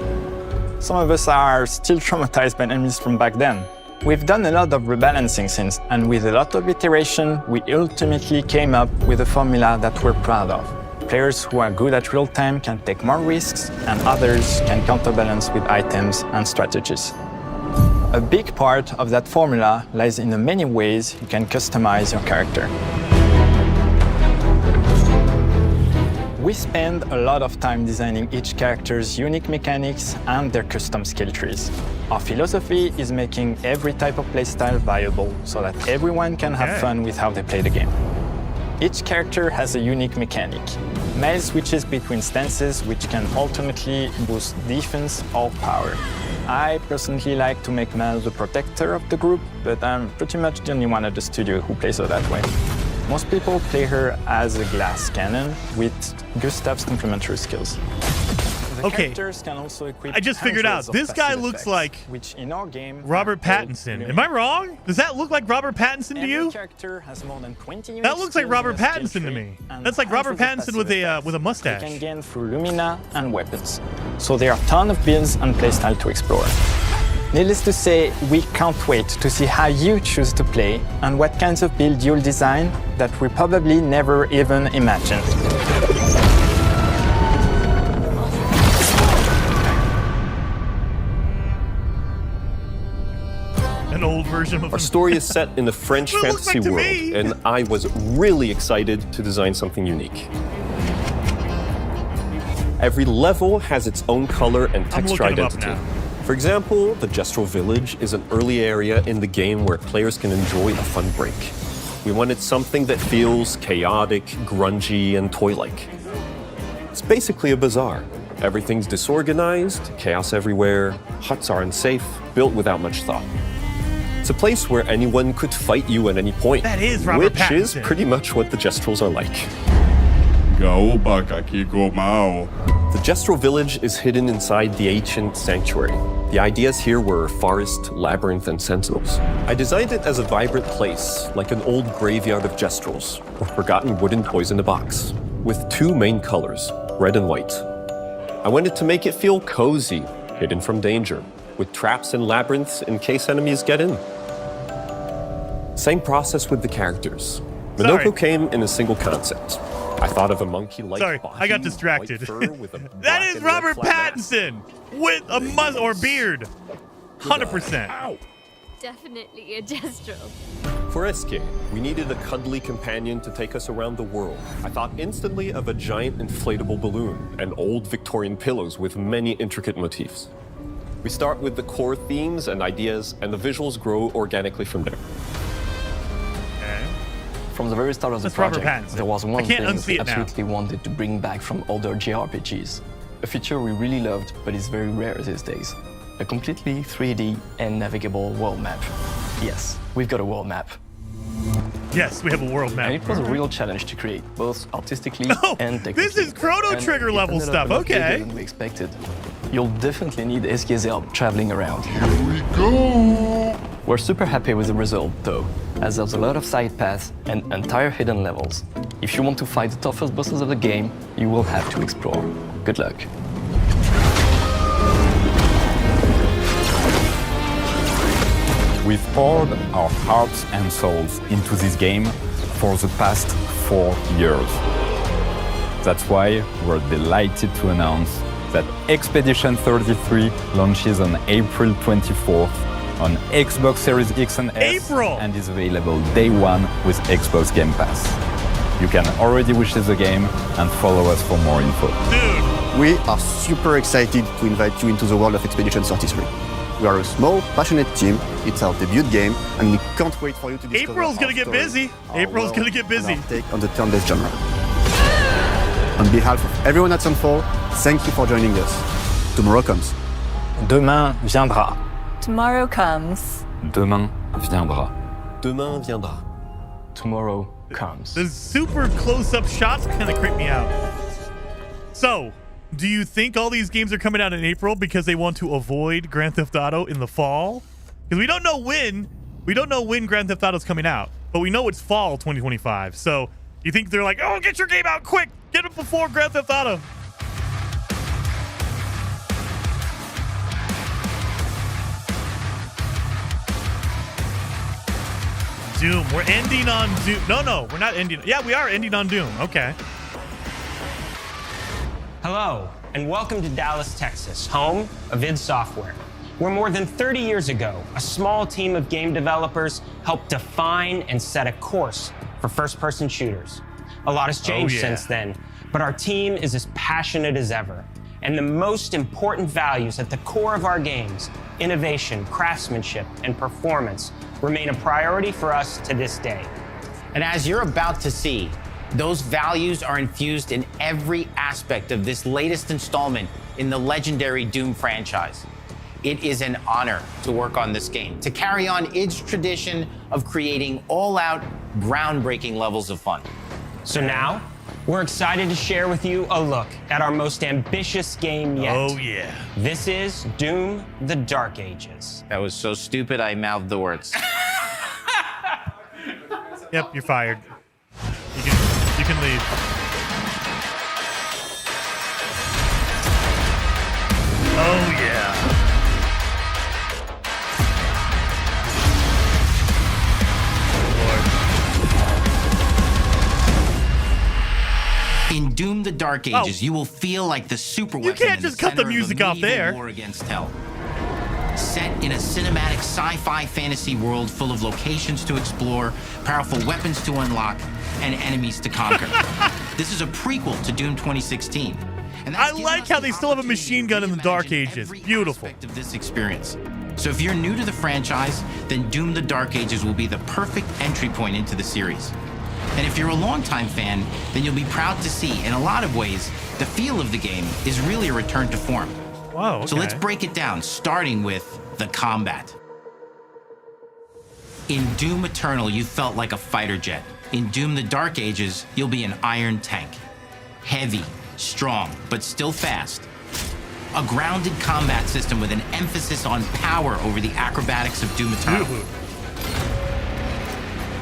Some of us are still traumatized by enemies from back then. We've done a lot of rebalancing since, and with a lot of iteration, we ultimately came up with a formula that we're proud of. Players who are good at real-time can take more risks, and others can counterbalance with items and strategies. A big part of that formula lies in the many ways you can customize your character. We spend a lot of time designing each character's unique mechanics and their custom skill trees. Our philosophy is making every type of playstyle viable so that everyone can have fun with how they play the game. Each character has a unique mechanic. Maëlle switches between stances which can ultimately boost defense or power. I personally like to make Maëlle the protector of the group, but I'm pretty much the only one at the studio who plays her that way. Most people play her as a glass cannon with Gustav's complementary skills. Okay, I just figured out, this guy looks like which in our game Robert Pattinson. Am I wrong? Does that look like Robert Pattinson to you? That looks like Robert Pattinson to me. That's like Robert Pattinson with a mustache. You can gain through Lumina and weapons. So there are a ton of builds and playstyle to explore. Needless to say, we can't wait to see how you choose to play and what kinds of build you'll design that we probably never even imagined. An old version of Our story is set in the French fantasy world, and I was really excited to design something unique. Every level has its own color and texture identity. For example, the G.Skill Village is an early area in the game where players can enjoy a fun break. We wanted something that feels chaotic, grungy, and toy-like. It's basically a bazaar. Everything's disorganized, chaos everywhere, huts are unsafe, built without much thought. It's a place where anyone could fight you at any point. That is Robert Which is Pattinson. pretty much what the G.Skills are like. The G.Skill Village is hidden inside the ancient sanctuary. The ideas here were forest, labyrinth, and sentinels. I designed it as a vibrant place, like an old graveyard of G.Skills, or forgotten wooden toys in a box, with two main colors, red and white. I wanted to make it feel cozy, hidden from danger, with traps and labyrinths in case enemies get in. Same process with the characters. Monoko came in a single concept. I thought of a monkey-like body, I got distracted. white fur with a That black is and red Robert flat mask. Pattinson with a or beard. 100%. definitely a Gestural. For SK, we needed a cuddly companion to take us around the world. I thought instantly of a giant inflatable balloon and old Victorian pillows with many intricate motifs. We start with the core themes and ideas, and the visuals grow organically from there. From the very start of the project, there was one thing we absolutely now. wanted to bring back from older JRPGs. A feature we really loved, but is very rare these days. A completely 3D and navigable world map. Yes, we've got a world map. Yes, we have a world map. And it was a real challenge to create, both artistically and technically. This is Chrono Trigger level stuff, okay. Than we expected. You'll definitely need SK's help traveling around. Here we go! We're super happy with the result, though, as there's a lot of side paths and entire hidden levels. If you want to fight the toughest bosses of the game, you will have to explore. Good luck. We've poured our hearts and souls into this game for the past 4 years. That's why we're delighted to announce that Expedition 33 launches on April 24th on Xbox Series X and S and is available day one with Xbox Game Pass. You can already wishlist the game and follow us for more info. We are super excited to invite you into the world of Expedition 33. We are a small, passionate team. It's our debut game, and we can't wait for you to discover April's gonna get busy. April's gonna get busy. And our take on the turn-based genre. On behalf of everyone at Sunfall, thank you for joining us. Tomorrow comes. Demain viendra. Tomorrow comes. Demain viendra. Demain viendra. Tomorrow comes. The super close-up shots kind of creep me out. So, do you think all these games are coming out in April because they want to avoid Grand Theft Auto in the fall? Because we don't know when. We don't know when Grand Theft Auto's coming out, but we know it's fall 2025. So, you think they're like, oh, get your game out quick. Get it before Grand Theft Auto. Doom. We're ending on Doom. No, we're not ending. Yeah, we are ending on Doom. Okay. Hello, and welcome to Dallas, Texas, home of id Software, where more than 30 years ago, a small team of game developers helped define and set a course for first-person shooters. A lot has changed since then, but our team is as passionate as ever. And the most important values at the core of our games, innovation, craftsmanship, and performance, remain a priority for us to this day. And as you're about to see, those values are infused in every aspect of this latest installment in the legendary Doom franchise. It is an honor to work on this game, to carry on id's tradition of creating all-out, groundbreaking levels of fun. So now, we're excited to share with you a look at our most ambitious game yet. Oh, yeah. This is Doom: The Dark Ages. That was so stupid, I mouthed the words. Yep, you're fired. You can leave. Oh, yeah. In Doom: The Dark Ages, you will feel like the super weapon. You can't just cut the music off there. War against hell. Set in a cinematic sci-fi fantasy world full of locations to explore, powerful weapons to unlock, and enemies to conquer. This is a prequel to Doom 2016. And I like how they still have a machine gun in the Dark Ages. Beautiful. Of this experience. So if you're new to the franchise, then Doom: The Dark Ages will be the perfect entry point into the series. And if you're a longtime fan, then you'll be proud to see, in a lot of ways, the feel of the game is really a return to form. Whoa, okay. So let's break it down, starting with the combat. In Doom Eternal, you felt like a fighter jet. In Doom: The Dark Ages, you'll be an iron tank. Heavy, strong, but still fast. A grounded combat system with an emphasis on power over the acrobatics of Doom Eternal.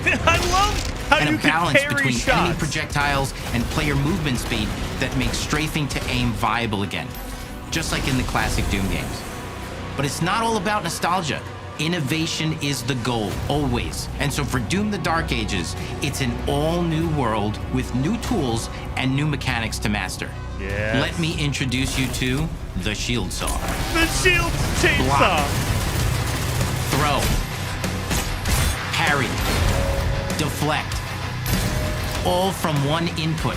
I love how and you a balance can parry between shots. enemy projectiles and player movement speed that makes strafing to aim viable again, just like in the classic Doom games. But it's not all about nostalgia. Innovation is the goal, always. And so for Doom: The Dark Ages, it's an all-new world with new tools and new mechanics to master. Yes. Let me introduce you to the Shield Saw. The Shield Chainsaw. Block. Throw. parry, deflect, all from one input.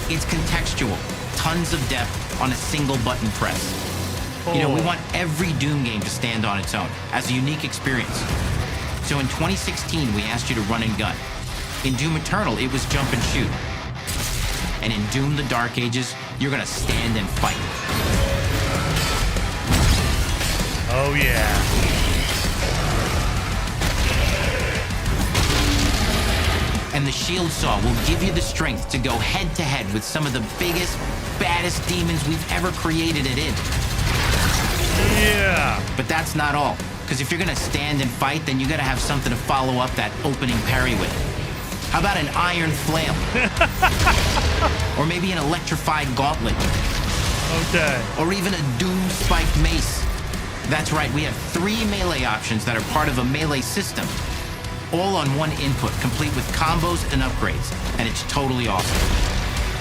It's contextual, tons of depth on a single button press. You know, we want every Doom game to stand on its own as a unique experience. So in 2016, we asked you to run and gun. In Doom Eternal, it was jump and shoot. And in Doom the Dark Ages, you're gonna stand and fight. Oh yeah. And the Shield Saw will give you the strength to go head to head with some of the biggest, baddest demons we've ever created at id. Yeah. But that's not all. Because if you're gonna stand and fight, then you gotta have something to follow up that opening parry with. How about an iron flail? Or maybe an electrified gauntlet. Okay. Or even a Doom spiked mace. That's right, we have 3 melee options that are part of a melee system. All on one input, complete with combos and upgrades. And it's totally awesome.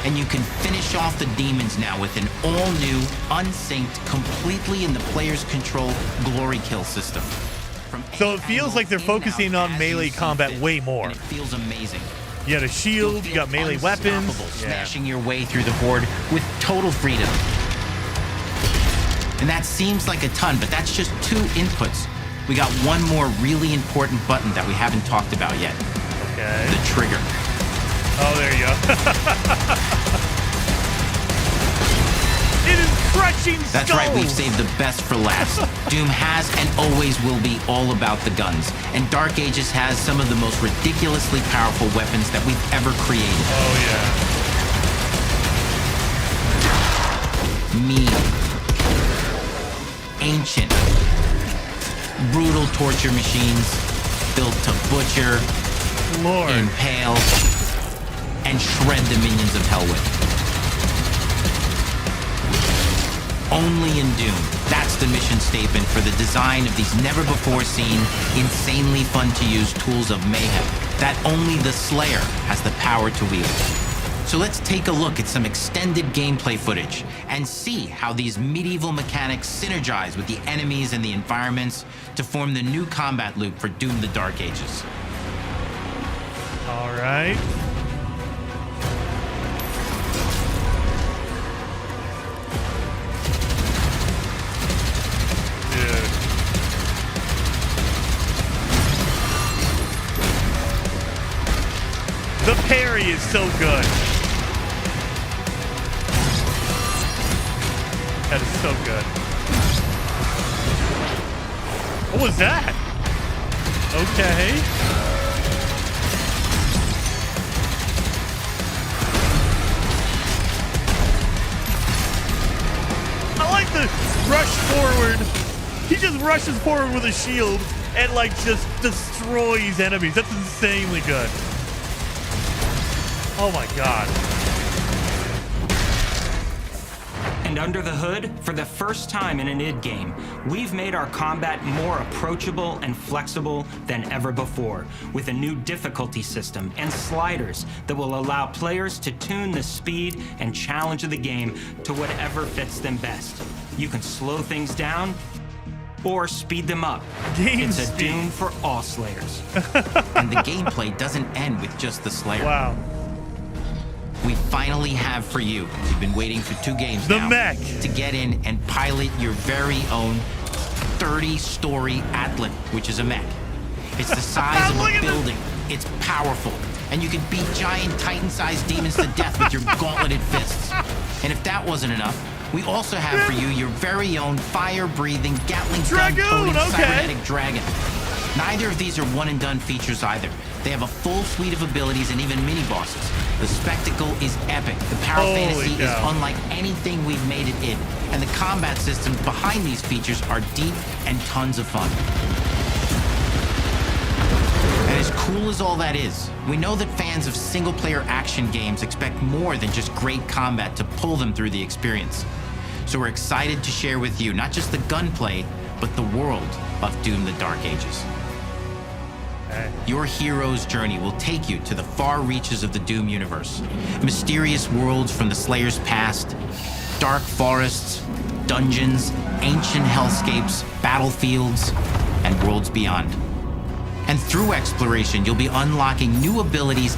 And you can finish off the demons now with an all-new, unsynced, completely in the player's control glory kill system. So it feels like they're focusing on melee combat way more. It feels amazing. You got a shield, you got melee weapons. Smashing your way through the horde with total freedom. And that seems like a ton, but that's just 2 inputs. We got one more really important button that we haven't talked about yet. Okay. The trigger. Oh, there you go. It is crushing skulls. That's right, we've saved the best for last. Doom has and always will be all about the guns. And Dark Ages has some of the most ridiculously powerful weapons that we've ever created. Oh, yeah. Mean. Ancient. Brutal torture machines built to butcher, Lord, impale, and shred the minions of hell with. Only in Doom. That's the mission statement for the design of these never-before-seen, insanely fun-to-use tools of mayhem that only the Slayer has the power to wield. So let's take a look at some extended gameplay footage and see how these medieval mechanics synergize with the enemies and the environments to form the new combat loop for Doom the Dark Ages. All right. The parry is so good. That is so good. What was that? Okay. I like the rush forward. He just rushes forward with a shield and like just destroys enemies. That's insanely good. Oh my god. And under the hood, for the first time in an id game, we've made our combat more approachable and flexible than ever before, with a new difficulty system and sliders that will allow players to tune the speed and challenge of the game to whatever fits them best. You can slow things down or speed them up. It's a Doom for all Slayers. And the gameplay doesn't end with just the Slayer. Wow. We finally have for you, you've been waiting for 2 games now, mech, to get in and pilot your very own 30-story Atlan, which is a mech. It's the size of a building. It's powerful. And you can beat giant Titan-sized demons to death with your gauntleted fists. And if that wasn't enough, we also have for you your very own fire-breathing, Gatling gun-toting cybernetic dragon. Neither of these are one-and-done features either. They have a full suite of abilities and even mini-bosses. The spectacle is epic. The power fantasy is unlike anything we've made it in. And the combat systems behind these features are deep and tons of fun. And as cool as all that is, we know that fans of single-player action games expect more than just great combat to pull them through the experience. So we're excited to share with you not just the gunplay, but the world of Doom the Dark Ages. Your hero's journey will take you to the far reaches of the Doom universe. Mysterious worlds from the Slayer's past, dark forests, dungeons, ancient hellscapes, battlefields, and worlds beyond. And through exploration, you'll be unlocking new abilities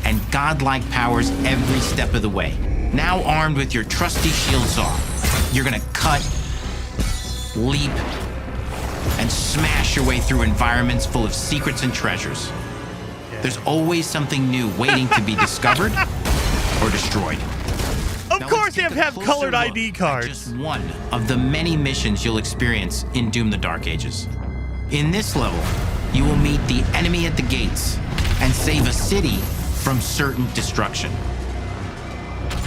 and godlike powers every step of the way. Now armed with your trusty shield saw, you're gonna cut, leap, and smash your way through environments full of secrets and treasures. There's always something new waiting to be discovered or destroyed. Of course they have colored ID cards. Just one of the many missions you'll experience in Doom the Dark Ages. In this level, you will meet the enemy at the gates and save a city from certain destruction.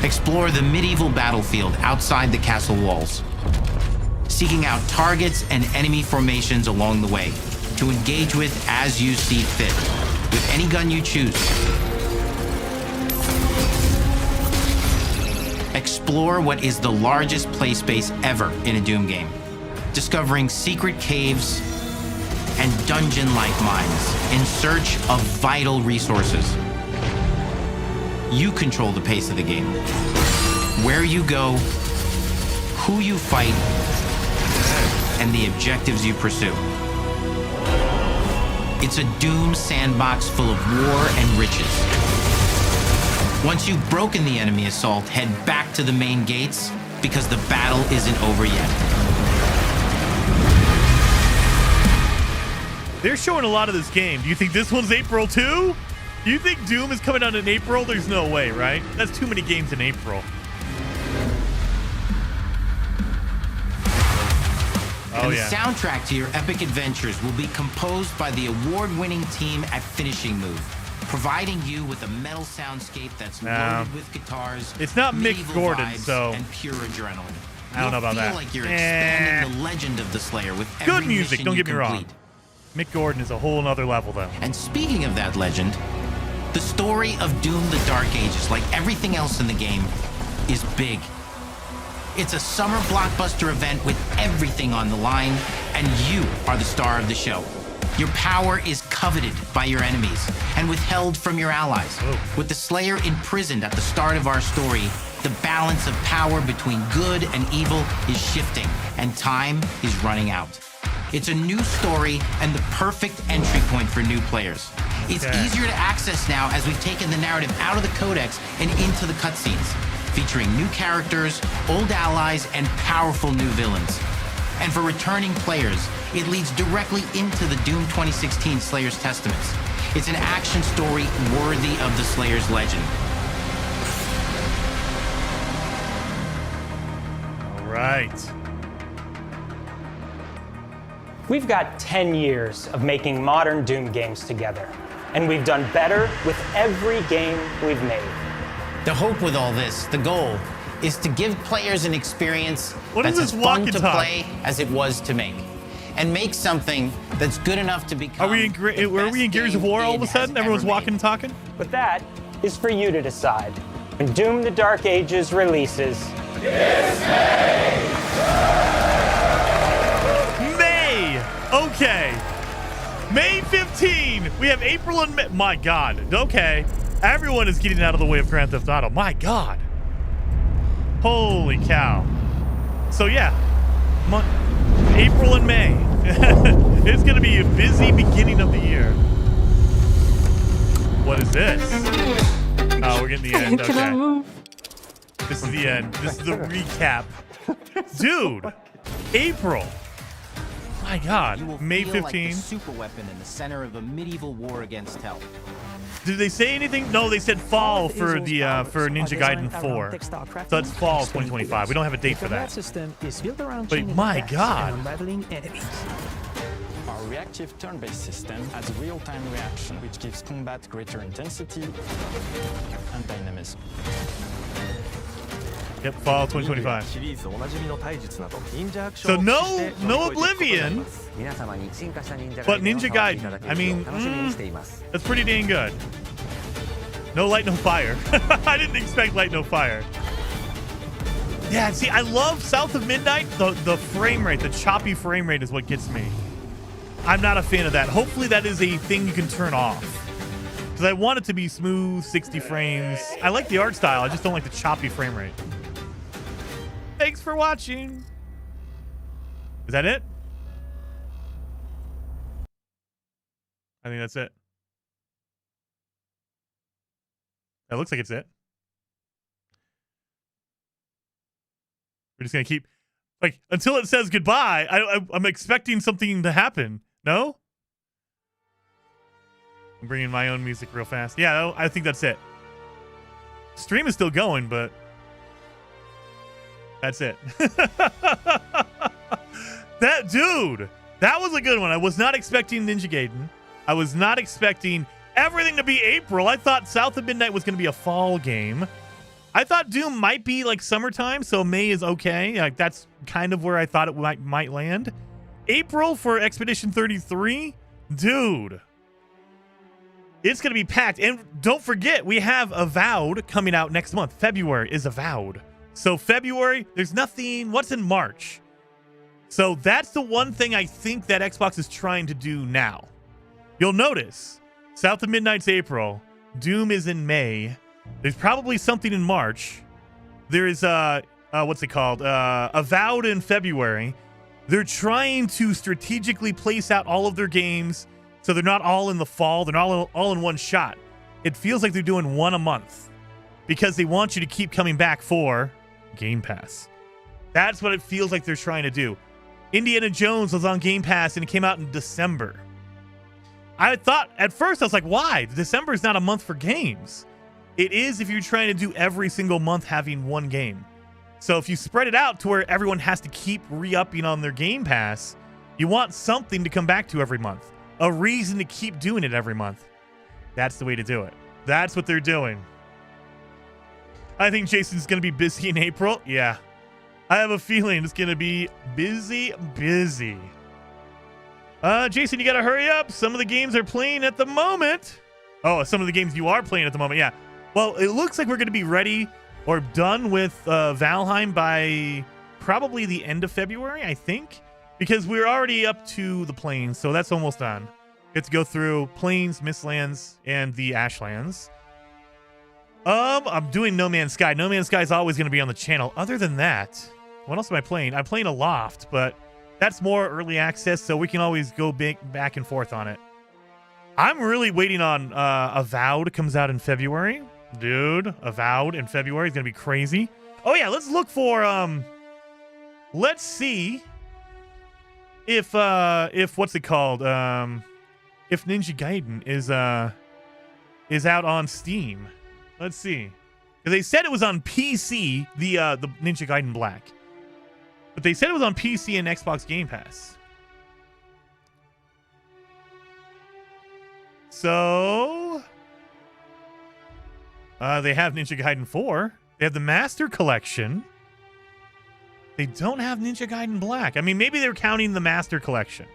Explore the medieval battlefield outside the castle walls, seeking out targets and enemy formations along the way to engage with as you see fit, with any gun you choose. Explore what is the largest play space ever in a Doom game, discovering secret caves and dungeon-like mines in search of vital resources. You control the pace of the game, where you go, who you fight, and the objectives you pursue. It's a Doom sandbox full of war and riches. Once you've broken the enemy assault, head back to the main gates, because the battle isn't over yet. They're showing a lot of this game. Do you think this one's April too? Do you think Doom is coming out in April? There's no way, right? That's too many games in April. And the soundtrack to your epic adventures will be composed by the award-winning team at Finishing Move, providing you with a metal soundscape that's loaded with guitars. It's not Mick medieval Gordon, vibes, so and pure adrenaline. I don't know about that. You'll feel like you're expanding the legend of the Slayer with every good music. mission Don't you get me wrong. complete. Mick Gordon is a whole nother level, though. And speaking of that legend, the story of Doom the Dark Ages, like everything else in the game, is big. It's a summer blockbuster event with everything on the line, and you are the star of the show. Your power is coveted by your enemies and withheld from your allies. With the Slayer imprisoned at the start of our story, the balance of power between good and evil is shifting, and time is running out. It's a new story and the perfect entry point for new players. It's easier to access now as we've taken the narrative out of the codex and into the cutscenes, featuring new characters, old allies, and powerful new villains. And for returning players, it leads directly into the Doom 2016 Slayer's Testaments. It's an action story worthy of the Slayer's legend. All right. We've got 10 years of making modern Doom games together, and we've done better with every game we've made. The hope with all this, the goal, is to give players an experience What is that's this as fun walk to and talk? play as it was to make, and make something that's good enough to become. Are we in Gears of War all of a sudden? Everyone's walking and talking? But that is for you to decide. When Doom the Dark Ages releases, May! Okay. May 15! We have April and May. My God. Okay. Everyone is getting out of the way of Grand Theft Auto. My God. Holy cow. So yeah. April and May. It's going to be a busy beginning of the year. What is this? Oh, we're getting the end. I cannot Okay. move. This is the end. This is the recap. Dude. April. My God. May 15. Like the super weapon in the center of a medieval war against hell. Did they say anything? No, they said fall for the for Ninja Gaiden 4. So it's fall 2025. We don't have a date for that. System is built around But my God. unraveling enemies. Our reactive turn-based system has real-time reaction, which gives combat greater intensity and dynamism. Yep, fall 2025. So no Oblivion, but Ninja Gaiden. I mean, that's pretty dang good. No light, no fire. I didn't expect light, no fire. Yeah, see, I love South of Midnight. The frame rate, the choppy frame rate is what gets me. I'm not a fan of that. Hopefully that is a thing you can turn off. Because I want it to be smooth, 60 frames. I like the art style. I just don't like the choppy frame rate. Thanks for watching. Is that it? I think that's it. That looks like it's it. We're just gonna keep like until it says goodbye. I'm expecting something to happen. No? I'm bringing my own music real fast. Yeah, I think that's it. Stream is still going, but that's it. That dude, that was a good one. I was not expecting Ninja Gaiden. I was not expecting everything to be April. I thought South of Midnight was going to be a fall game. I thought Doom might be like summertime, so May is okay. Like that's kind of where I thought it might land. April for Expedition 33, dude. It's going to be packed. And don't forget, we have Avowed coming out next month. February is Avowed. So February, there's nothing. What's in March? So that's the one thing I think that Xbox is trying to do now. You'll notice South of Midnight's April. Doom is in May. There's probably something in March. There is, what's it called? Avowed in February. They're trying to strategically place out all of their games so they're not all in the fall. They're not all in one shot. It feels like they're doing one a month because they want you to keep coming back for Game Pass. That's what it feels like they're trying to do. Indiana Jones was on Game Pass and it came out in December. I thought at first, I was like, why? December is not a month for games. It is if you're trying to do every single month having one game. So if you spread it out to where everyone has to keep re-upping on their Game Pass, you want something to come back to every month. A reason to keep doing it every month. That's the way to do it. That's what they're doing. I think Jason's going to be busy in April. Yeah. I have a feeling it's going to be busy. Jason, you got to hurry up. Some of the games are playing at the moment. Oh, some of the games you are playing at the moment. Yeah. Well, it looks like we're going to be ready or done with Valheim by probably the end of February, I think. Because we're already up to the plains, so that's almost done. Get to go through plains, Mistlands, and the Ashlands. I'm doing No Man's Sky. No Man's Sky is always going to be on the channel. Other than that, what else am I playing? I'm playing Aloft, but that's more early access, so we can always go back and forth on it. I'm really waiting on Avowed comes out in February. Dude, Avowed in February is going to be crazy. Oh, yeah, let's look for... let's see... If what's it called? If Ninja Gaiden is out on Steam. Let's see. They said it was on PC, the Ninja Gaiden Black. But they said it was on PC and Xbox Game Pass. So they have Ninja Gaiden 4. They have the Master Collection. They don't have Ninja Gaiden Black. I mean, maybe they're counting the Master Collection.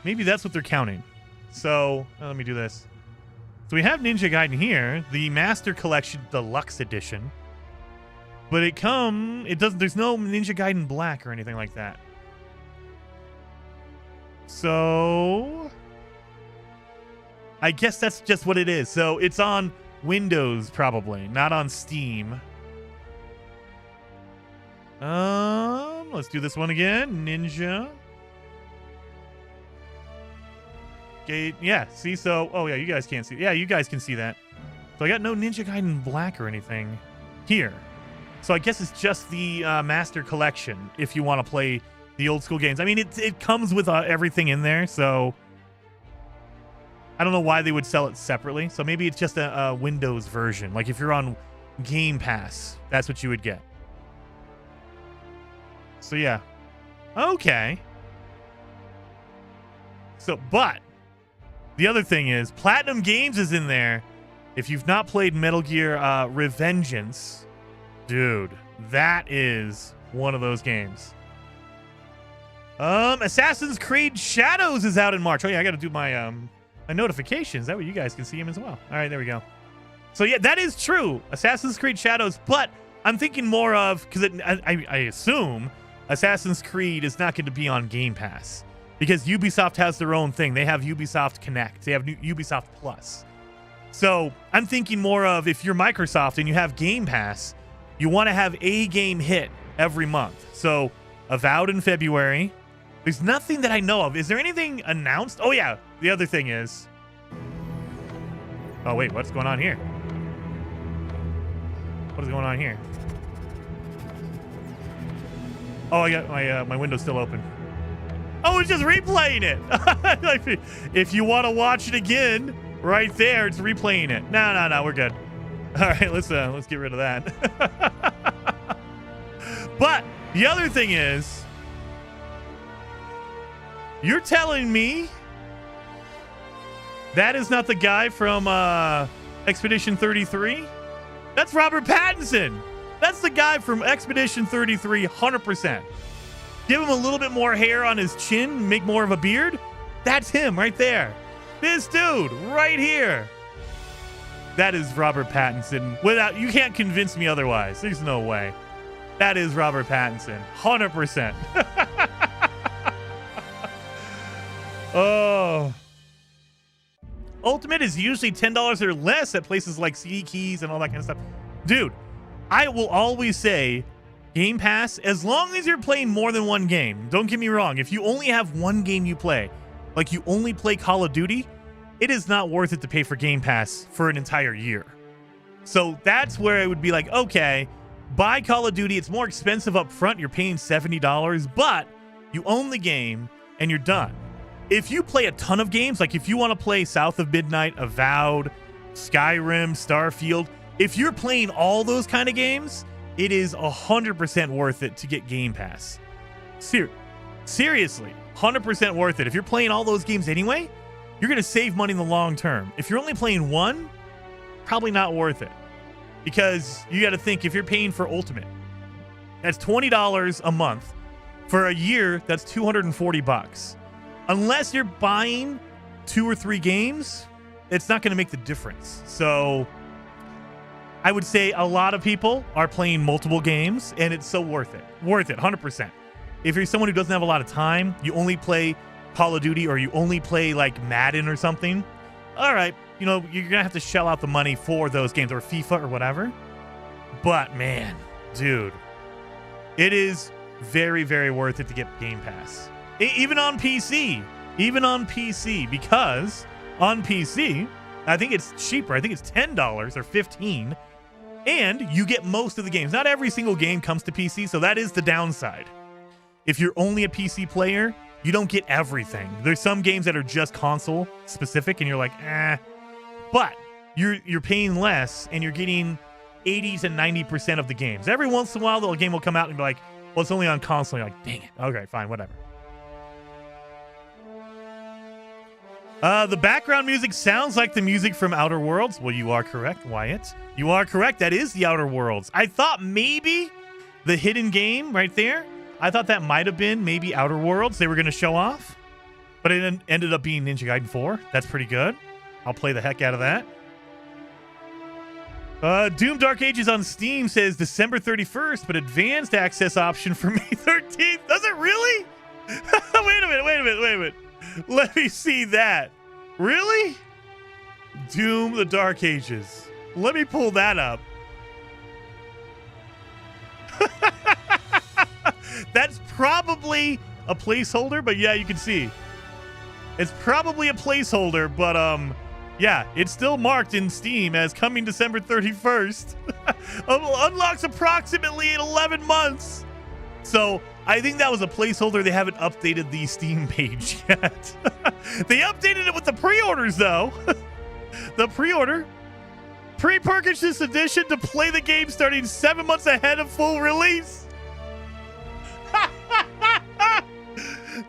Maybe that's what they're counting. So, let me do this. So we have Ninja Gaiden here, the Master Collection Deluxe Edition. But there's no Ninja Gaiden Black or anything like that. So, I guess that's just what it is. So it's on Windows probably, not on Steam. Let's do this one again. Ninja. Gate. Yeah, see, so, oh yeah, you guys can't see. Yeah, you guys can see that. So I got no Ninja Gaiden Black or anything here. So I guess it's just the Master Collection if you want to play the old school games. I mean, it comes with everything in there, so I don't know why they would sell it separately. So maybe it's just a Windows version. Like if you're on Game Pass, that's what you would get. So yeah. Okay. So, but the other thing is Platinum Games is in there. If you've not played Metal Gear Revengeance, dude, that is one of those games. Assassin's Creed Shadows is out in March. Oh yeah, I got to do my my notifications. That way you guys can see them as well. All right, there we go. So yeah, that is true. Assassin's Creed Shadows, but I'm thinking more of, because I assume Assassin's Creed is not going to be on Game Pass because Ubisoft has their own thing. They have Ubisoft Connect. They have Ubisoft Plus. So I'm thinking more of, if you're Microsoft and you have Game Pass, you want to have a game hit every month. So Avowed in February. There's nothing that I know of. Is there anything announced? Oh, yeah. The other thing is... Oh, wait. What's going on here? What is going on here? Oh, I got my window's still open. Oh, it's just replaying it. If you want to watch it again, right there, it's replaying it. No, we're good. All right, let's get rid of that. But the other thing is, you're telling me that is not the guy from Expedition 33? That's Robert Pattinson. That's the guy from Expedition 33, 100%. Give him a little bit more hair on his chin, make more of a beard. That's him right there. This dude right here. That is Robert Pattinson. You can't convince me otherwise. There's no way. That is Robert Pattinson, 100%. Oh. Ultimate is usually $10 or less at places like CD Keys and all that kind of stuff. Dude, I will always say Game Pass, as long as you're playing more than one game. Don't get me wrong. If you only have one game you play, like you only play Call of Duty, it is not worth it to pay for Game Pass for an entire year. So that's where it would be like, okay, buy Call of Duty. It's more expensive up front. You're paying $70, but you own the game and you're done. If you play a ton of games, like if you want to play South of Midnight, Avowed, Skyrim, Starfield, if you're playing all those kind of games, it is 100% worth it to get Game Pass. Seriously, 100% worth it. If you're playing all those games anyway, you're going to save money in the long term. If you're only playing one, probably not worth it. Because you got to think, if you're paying for Ultimate, that's $20 a month. For a year, that's $240. Unless you're buying 2 or 3 games, it's not going to make the difference. So I would say a lot of people are playing multiple games, and it's so worth it. Worth it, 100%. If you're someone who doesn't have a lot of time, you only play Call of Duty or you only play like Madden or something, all right, you know, you're going to have to shell out the money for those games, or FIFA or whatever. But man, dude, it is very, very worth it to get Game Pass. Even on PC, because on PC, I think it's cheaper. I think it's $10 or $15, and you get most of the games. Not every single game comes to PC, so that is the downside. If you're only a PC player, you don't get everything. There's some games that are just console specific, and you're like, but you're paying less, and you're getting 80 to 90% of the games. Every once in a while, the game will come out and be like, well, it's only on console. You're like, dang it. Okay, fine, whatever. The background music sounds like the music from Outer Worlds. Well, you are correct, Wyatt. You are correct. That is the Outer Worlds. I thought maybe the hidden game right there, I thought that might have been maybe Outer Worlds they were going to show off, but it ended up being Ninja Gaiden 4. That's pretty good. I'll play the heck out of that. Doom Dark Ages on Steam says December 31st, but advanced access option for May 13th. Does it really? Wait a minute. Let me see that. Really? Doom the Dark Ages. Let me pull that up. That's probably a placeholder, but yeah, you can see. It's probably a placeholder, but yeah, it's still marked in Steam as coming December 31st. Unlocks approximately in 11 months. So I think that was a placeholder. They haven't updated the Steam page yet. They updated it with the pre-orders, though. The pre-purchase this edition to play the game starting 7 months ahead of full release.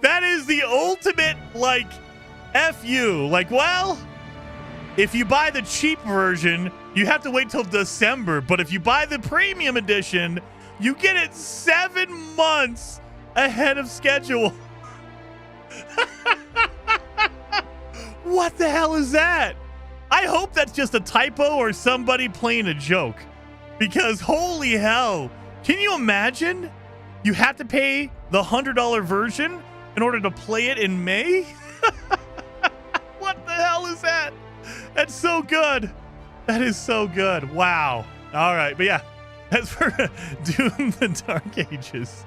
That is the ultimate, like, F you. Like, well, if you buy the cheap version, you have to wait till December. But if you buy the premium edition, you get it 7 months ahead of schedule. What the hell is that? I hope that's just a typo or somebody playing a joke. Because holy hell, can you imagine? You have to pay the $100 version in order to play it in May? What the hell is that? That's so good. That is so good. Wow. All right, but yeah. As for Doom the Dark Ages,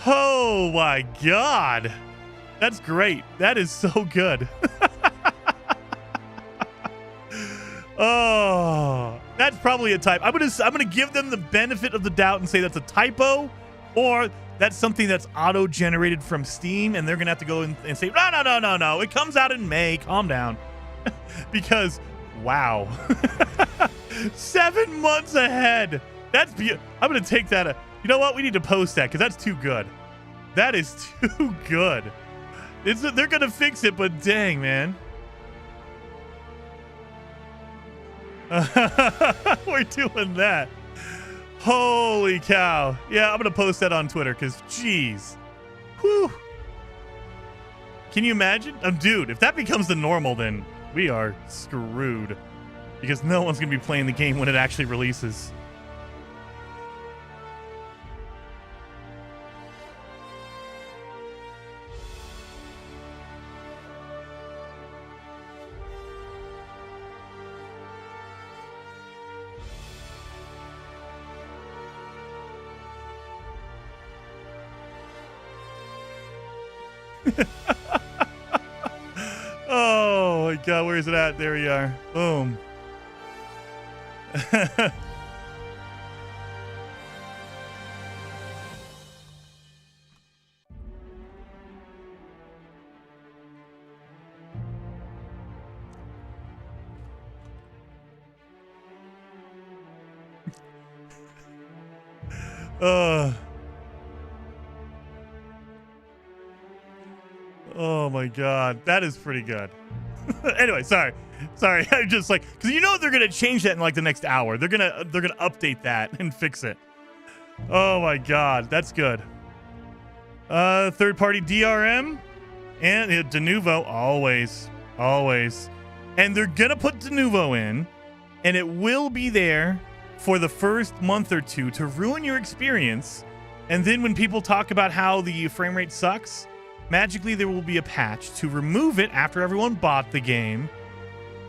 oh my God. That's great. That is so good. Oh, that's probably a typo. I'm gonna give them the benefit of the doubt and say that's a typo, or that's something that's auto-generated from Steam, and they're gonna have to go and say, no. It comes out in May. Calm down, because wow, 7 months ahead. I'm gonna take that. You know what? We need to post that because that's too good. That is too good. They're gonna fix it, but dang, man. We're doing that. Holy cow. Yeah, I'm going to post that on Twitter because, geez. Whew. Can you imagine? Dude, if that becomes the normal, then we are screwed because no one's going to be playing the game when it actually releases. Oh my god, where is it at? There we are. Boom. Oh my god, that is pretty good. Anyway, sorry. I'm just like, because you know they're gonna change that in like the next hour. They're gonna update that and fix it. Oh my god, that's good. Third-party DRM and Denuvo, always. And they're gonna put Denuvo in, and it will be there for the first month or two to ruin your experience. And then when people talk about how the frame rate sucks, magically there will be a patch to remove it after everyone bought the game,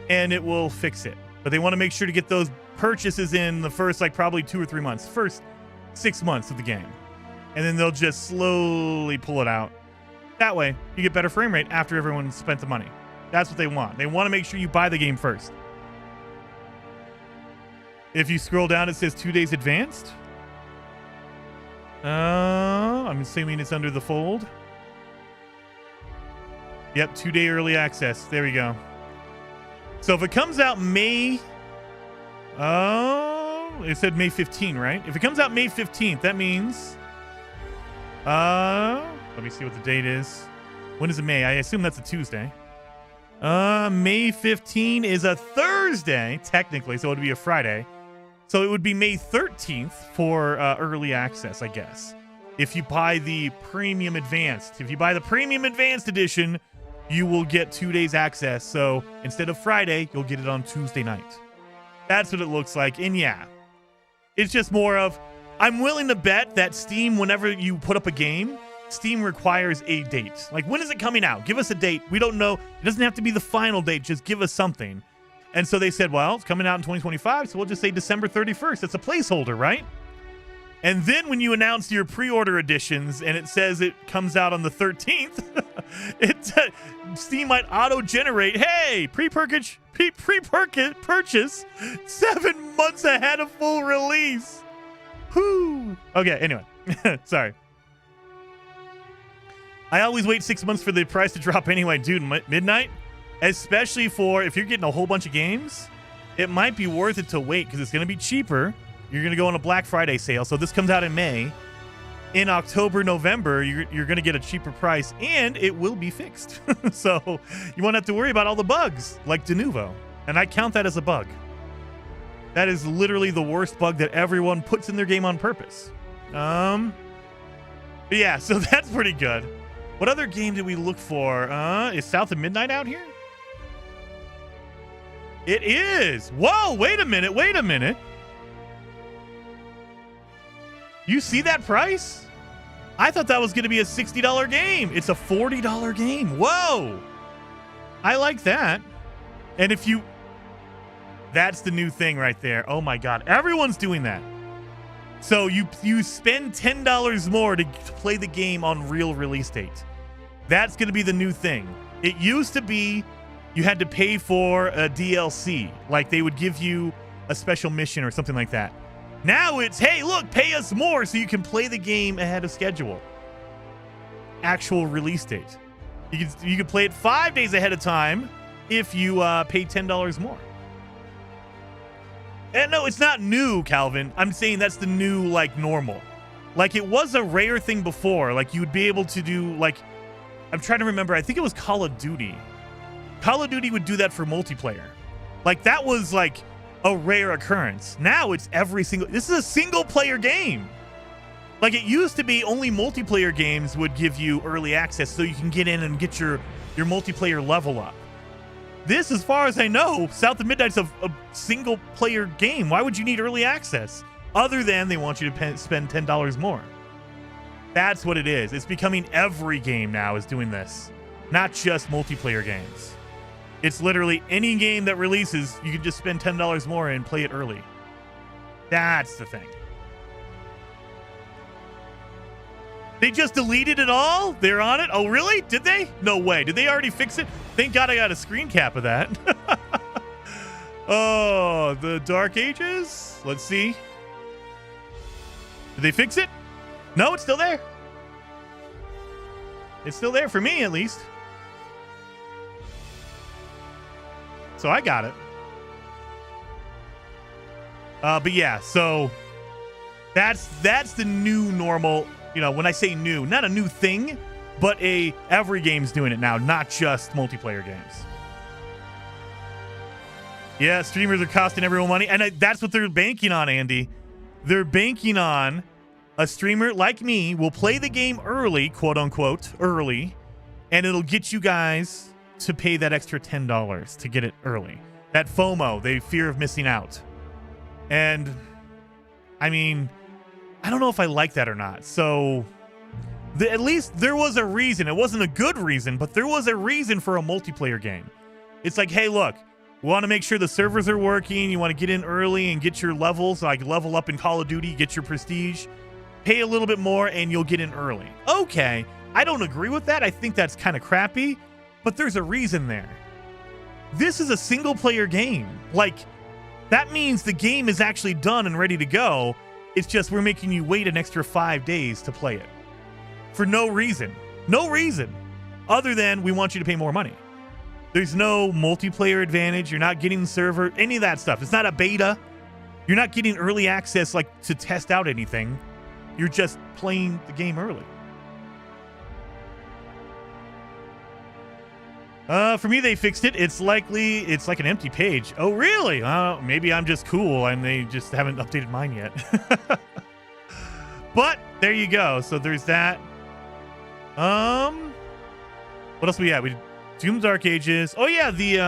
and it will fix it. But they want to make sure to get those purchases in the first, like, probably 2 or 3 months, first 6 months of the game. And then they'll just slowly pull it out. That way, you get better frame rate after everyone spent the money. That's what they want. They want to make sure you buy the game first. If you scroll down, it says 2 days advanced. I'm assuming it's under the fold. Yep, 2-day early access. There we go. So if it comes out May... Oh, it said May 15, right? If it comes out May 15th, that means... let me see what the date is. When is it May? I assume that's a Tuesday. May 15 is a Thursday, technically, so it would be a Friday. So it would be May 13th for early access, I guess. If you buy the Premium Advanced. If you buy the Premium Advanced Edition, you will get 2 days access. So instead of Friday, you'll get it on Tuesday night. That's what it looks like. And yeah, it's just more of, I'm willing to bet that Steam, whenever you put up a game, Steam requires a date. Like, when is it coming out? Give us a date. We don't know. It doesn't have to be the final date. Just give us something. And so they said, well, it's coming out in 2025, so we'll just say December 31st. It's a placeholder, right? And then when you announce your pre-order editions and it says it comes out on the 13th, Steam might auto-generate, hey, pre-purchase 7 months ahead of full release. Whoo. Okay, anyway, sorry. I always wait 6 months for the price to drop anyway, dude. Midnight, especially for if you're getting a whole bunch of games, it might be worth it to wait because it's going to be cheaper. You're going to go on a Black Friday sale. So this comes out in May. In October, November, you're going to get a cheaper price, and it will be fixed. So you won't have to worry about all the bugs like Denuvo. And I count that as a bug. That is literally the worst bug that everyone puts in their game on purpose. But yeah, so that's pretty good. What other game did we look for? Is South of Midnight out here? It is. Whoa, wait a minute. You see that price? I thought that was going to be a $60 game. It's a $40 game. Whoa. I like that. And if you... That's the new thing right there. Oh my God. Everyone's doing that. So you spend $10 more to play the game on real release date. That's going to be the new thing. It used to be you had to pay for a DLC. Like they would give you a special mission or something like that. Now it's, hey, look, pay us more so you can play the game ahead of schedule. Actual release date. You can play it 5 days ahead of time if you pay $10 more. And no, it's not new, Calvin. I'm saying that's the new, like, normal. Like, it was a rare thing before. Like, you would be able to do, like, I'm trying to remember. I think it was Call of Duty. Call of Duty would do that for multiplayer. Like, that was, like, a rare occurrence. Now it's every single... This is a single-player game. Like, it used to be only multiplayer games would give you early access so you can get in and get your multiplayer level up. This, as far as I know, South of Midnight's a single-player game. Why would you need early access? Other than they want you to spend $10 more. That's what it is. It's becoming every game now is doing this. Not just multiplayer games. It's literally any game that releases, you can just spend $10 more and play it early. That's the thing. They just deleted it all? They're on it? Oh, really? Did they? No way. Did they already fix it? Thank God I got a screen cap of that. Oh, the Dark Ages? Let's see. Did they fix it? No, it's still there. It's still there for me, at least. So I got it. But yeah, so that's the new normal. You know, when I say new, not a new thing, but every game's doing it now, not just multiplayer games. Yeah, streamers are costing everyone money, and that's what they're banking on, Andy. They're banking on a streamer like me will play the game early, quote unquote, early, and it'll get you guys to pay that extra $10 to get it early. That FOMO, the fear of missing out. And I mean, I don't know if I like that or not. So at least there was a reason. It wasn't a good reason, but there was a reason for a multiplayer game. It's like, hey, look, we want to make sure the servers are working. You want to get in early and get your levels, like level up in Call of Duty, get your prestige, pay a little bit more, and you'll get in early. Okay, I don't agree with that. I think that's kind of crappy, but there's a reason there. This is a single-player game. Like, that means the game is actually done and ready to go. It's just we're making you wait an extra 5 days to play it. For no reason. No reason. Other than we want you to pay more money. There's no multiplayer advantage. You're not getting the server, any of that stuff. It's not a beta. You're not getting early access like to test out anything. You're just playing the game early. For me, they fixed it. It's like an empty page. Oh, really? Maybe I'm just cool and they just haven't updated mine yet. But there you go. So there's that. What else we had? We did Doom Dark Ages. Oh yeah, the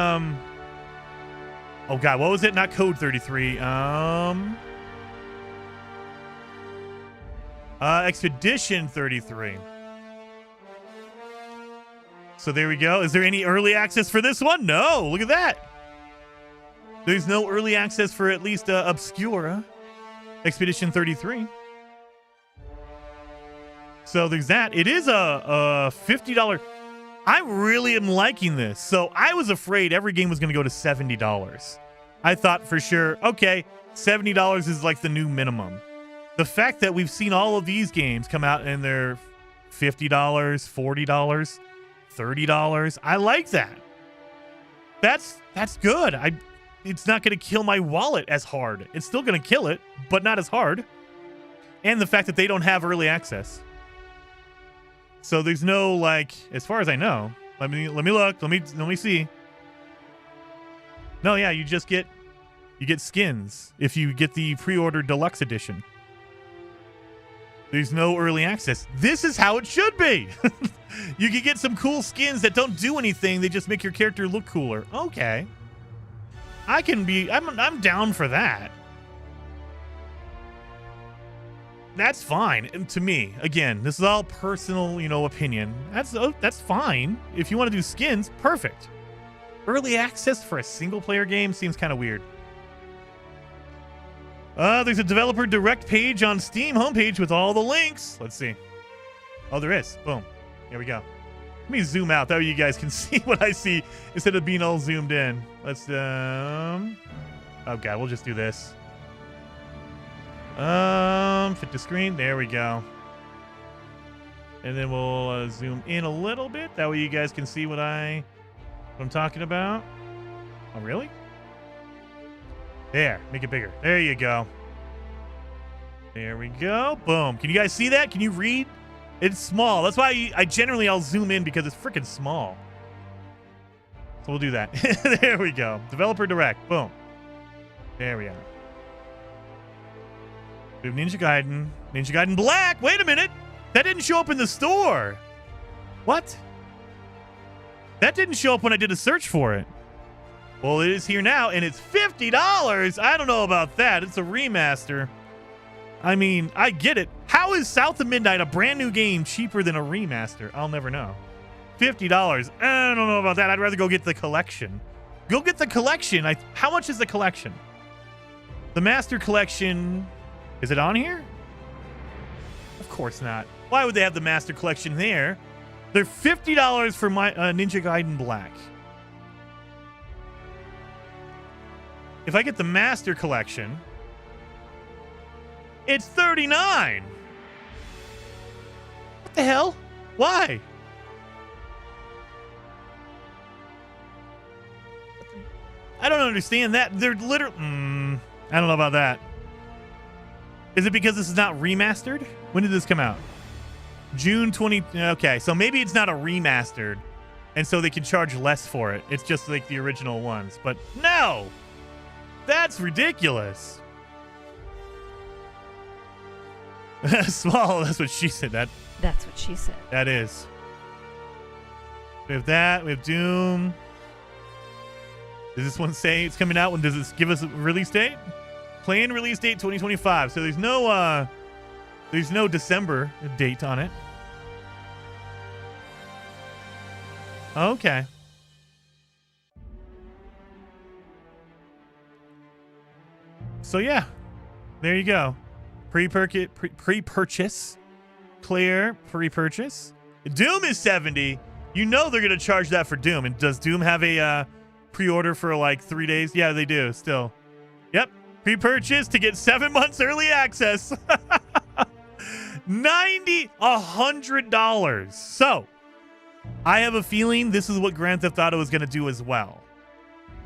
oh god, what was it? Not Code 33. Expedition 33. So there we go. Is there any early access for this one? No. Look at that. There's no early access for at least Obscura. Expedition 33. So there's that. It is a $50. I really am liking this. So I was afraid every game was going to go to $70. I thought for sure, okay, $70 is like the new minimum. The fact that we've seen all of these games come out and they're $50, $40, $30, I like that. That's good. It's not going to kill my wallet as hard. It's still going to kill it, but not as hard. And the fact that they don't have early access. So there's no, like, as far as I know, let me look, let me see. No, yeah, you get skins if you get the pre-order deluxe edition. There's no early access. This is how it should be. You can get some cool skins that don't do anything. They just make your character look cooler. Okay. I'm down for that. That's fine. And to me, again, this is all personal, opinion. That's fine. If you want to do skins, perfect. Early access for a single player game seems kind of weird. There's a developer direct page on Steam homepage with all the links. Let's see. Oh, there is. Boom. Here we go. Let me zoom out. That way you guys can see what I see instead of being all zoomed in. Let's, oh God, we'll just do this. Fit to screen. There we go. And then we'll zoom in a little bit. That way you guys can see what I'm talking about. Oh, really? There. Make it bigger. There you go. There we go. Boom. Can you guys see that? Can you read? It's small. That's why I'll zoom in because it's freaking small. So we'll do that. There we go. Developer Direct. Boom. There we are. We have Ninja Gaiden. Ninja Gaiden Black. Wait a minute. That didn't show up in the store. What? That didn't show up when I did a search for it. Well, it is here now, and it's $50. I don't know about that. It's a remaster. I mean, I get it. How is South of Midnight, a brand new game, cheaper than a remaster? I'll never know. $50. I don't know about that. I'd rather go get the collection. Go get the collection. How much is the collection? The Master Collection, is it on here? Of course not. Why would they have the Master Collection there? They're $50 for my Ninja Gaiden Black. If I get the Master Collection, it's $39. What the hell? Why? I don't understand that. They're literally... I don't know about that. Is it because this is not remastered? When did this come out? June 20... Okay, so maybe it's not a remastered, and so they can charge less for it. It's just like the original ones. But no! That's ridiculous. Small, that's what she said. That's what she said. That is. We have that. We have Doom. Does this one say it's coming out? When does this give us a release date? Planned release date 2025. So there's no December date on it. Okay. So yeah, there you go. Pre-purchase. Clair pre-purchase. Doom is $70. You know they're gonna charge that for Doom. And does Doom have a pre-order for like 3 days? Yeah, they do still. Yep. Pre-purchase to get 7 months early access. $100. So I have a feeling this is what Grand Theft Auto is gonna do as well.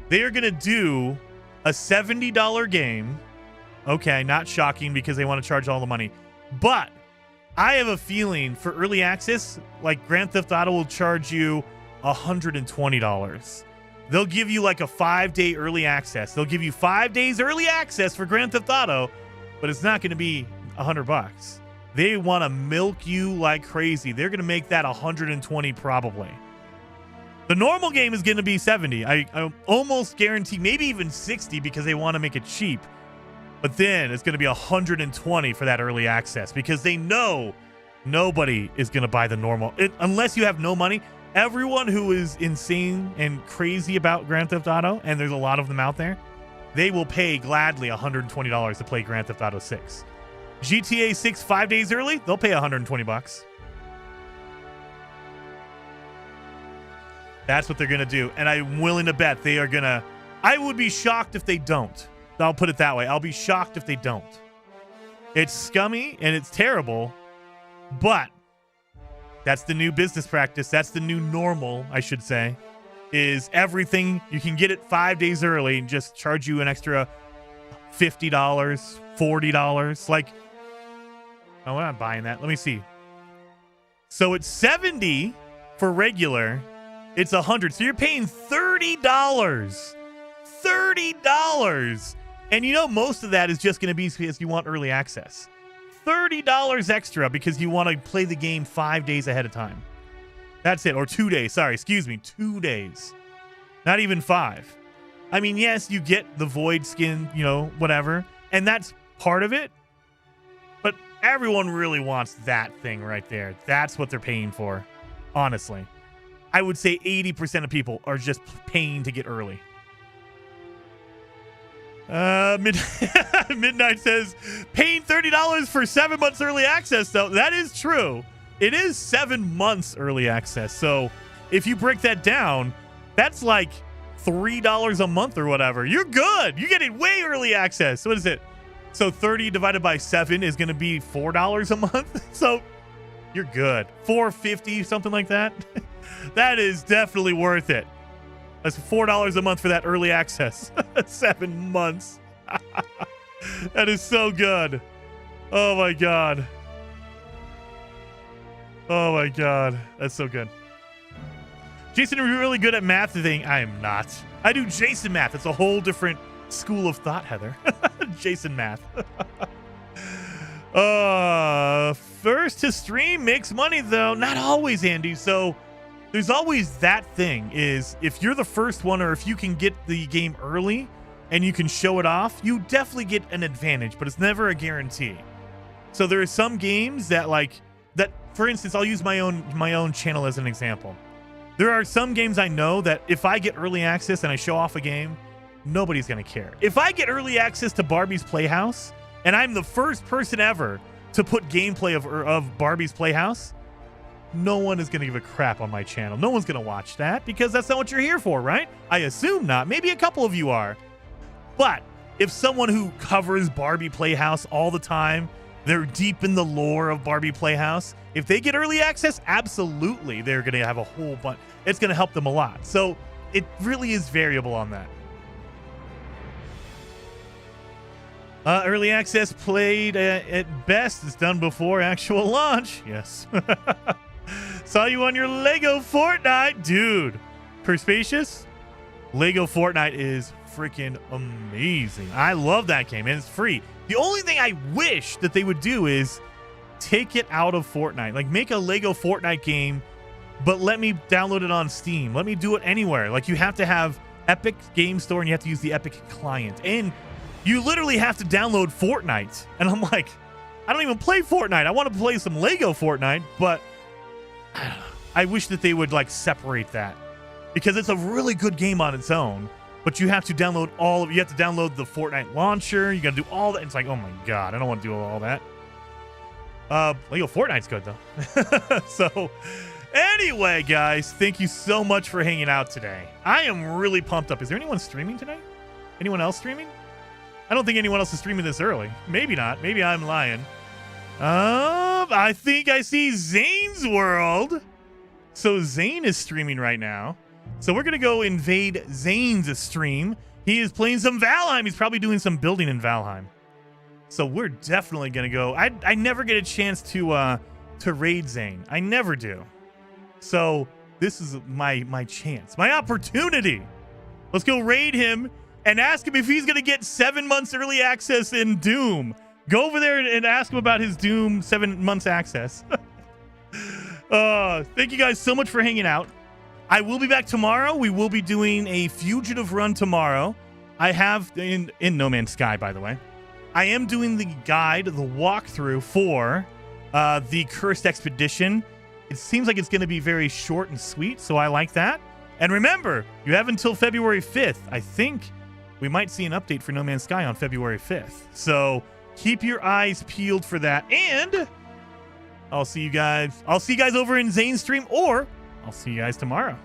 They are gonna do a $70 game. Okay, not shocking because they want to charge all the money. But I have a feeling for early access, like Grand Theft Auto will charge you $120. They'll give you like a 5-day early access. They'll give you 5 days early access for Grand Theft Auto, but it's not going to be $100. They want to milk you like crazy. They're going to make that $120 probably. The normal game is going to be $70. I almost guarantee maybe even $60 because they want to make it cheap. But then it's going to be $120 for that early access because they know nobody is going to buy the normal. Unless you have no money. Everyone who is insane and crazy about Grand Theft Auto, and there's a lot of them out there, they will pay gladly $120 to play Grand Theft Auto 6. GTA 6 5 days early, they'll pay $120. That's what they're going to do. And I'm willing to bet they are going to... I would be shocked if they don't. I'll put it that way. I'll be shocked if they don't. It's scummy and it's terrible, but that's the new business practice. That's the new normal, I should say, is everything. You can get it 5 days early and just charge you an extra $50, $40. Like, oh, I'm not buying that. Let me see. So it's $70 for regular. It's $100. So you're paying $30. $30. And you know most of that is just going to be because you want early access. $30 extra because you want to play the game 5 days ahead of time. That's it. Or 2 days. Sorry, excuse me. 2 days. Not even 5. I mean, yes, you get the Void skin, you know, whatever. And that's part of it. But everyone really wants that thing right there. That's what they're paying for. Honestly. I would say 80% of people are just paying to get early. Midnight says, paying $30 for 7 months early access, though. That is true. it is 7 months early access. So if you break that down, that's like $3 a month or whatever. You're good. You're getting way early access. What is it? So 30 divided by 7 is going to be $4 a month. So you're good. $4.50, something like that. That is definitely worth it. That's $4 a month for that early access. 7 months. That is so good. Oh my God. Oh my God. That's so good. Jason, are you really good at math thing? I am not. I do Jason math. It's a whole different school of thought, Heather. Jason math. First to stream makes money though. Not always, Andy. So there's always that thing is if you're the first one or if you can get the game early and you can show it off, you definitely get an advantage, but it's never a guarantee. So there are some games that for instance, I'll use my own channel as an example. There are some games I know that if I get early access and I show off a game, nobody's going to care. If I get early access to Barbie's Playhouse and I'm the first person ever to put gameplay of Barbie's Playhouse, no one is going to give a crap on my channel. No one's going to watch that because that's not what you're here for, right? I assume not. Maybe a couple of you are. But if someone who covers Barbie Playhouse all the time, they're deep in the lore of Barbie Playhouse, if they get early access, absolutely, they're going to have a whole bunch. It's going to help them a lot. So it really is variable on that. Early access played at best is done before actual launch. Yes. Saw you on your Lego Fortnite. Dude, Perspicacious? Lego Fortnite is freaking amazing. I love that game, and it's free. The only thing I wish that they would do is take it out of Fortnite. Like, make a Lego Fortnite game, but let me download it on Steam. Let me do it anywhere. Like, you have to have Epic Game Store, and you have to use the Epic client. And you literally have to download Fortnite. And I'm like, I don't even play Fortnite. I want to play some Lego Fortnite, but I wish that they would, like, separate that. Because it's a really good game on its own. But you have to download you have to download the Fortnite launcher. You got to do all that. It's like, oh my God, I don't want to do all that. Lego Fortnite's good though. So anyway, guys, thank you so much for hanging out today. I am really pumped up. Is there anyone streaming today? Anyone else streaming? I don't think anyone else is streaming this early. Maybe not. Maybe I'm lying. I think I see Zane's World. So Zane is streaming right now. So we're going to go invade Zane's stream. He is playing some Valheim. He's probably doing some building in Valheim. So we're definitely going to go. I never get a chance to raid Zane. I never do. So this is my chance, my opportunity. Let's go raid him and ask him if he's going to get 7 months early access in Doom. Go over there and ask him about his Doom 7 months access. Thank you guys so much for hanging out. I will be back tomorrow. We will be doing a fugitive run tomorrow. I have in No Man's Sky, by the way. I am doing the guide, the walkthrough for the Cursed Expedition. It seems like it's going to be very short and sweet, so I like that. And remember, you have until February 5th. I think we might see an update for No Man's Sky on February 5th. So keep your eyes peeled for that. And I'll see you guys over in Zane's stream, or I'll see you guys tomorrow.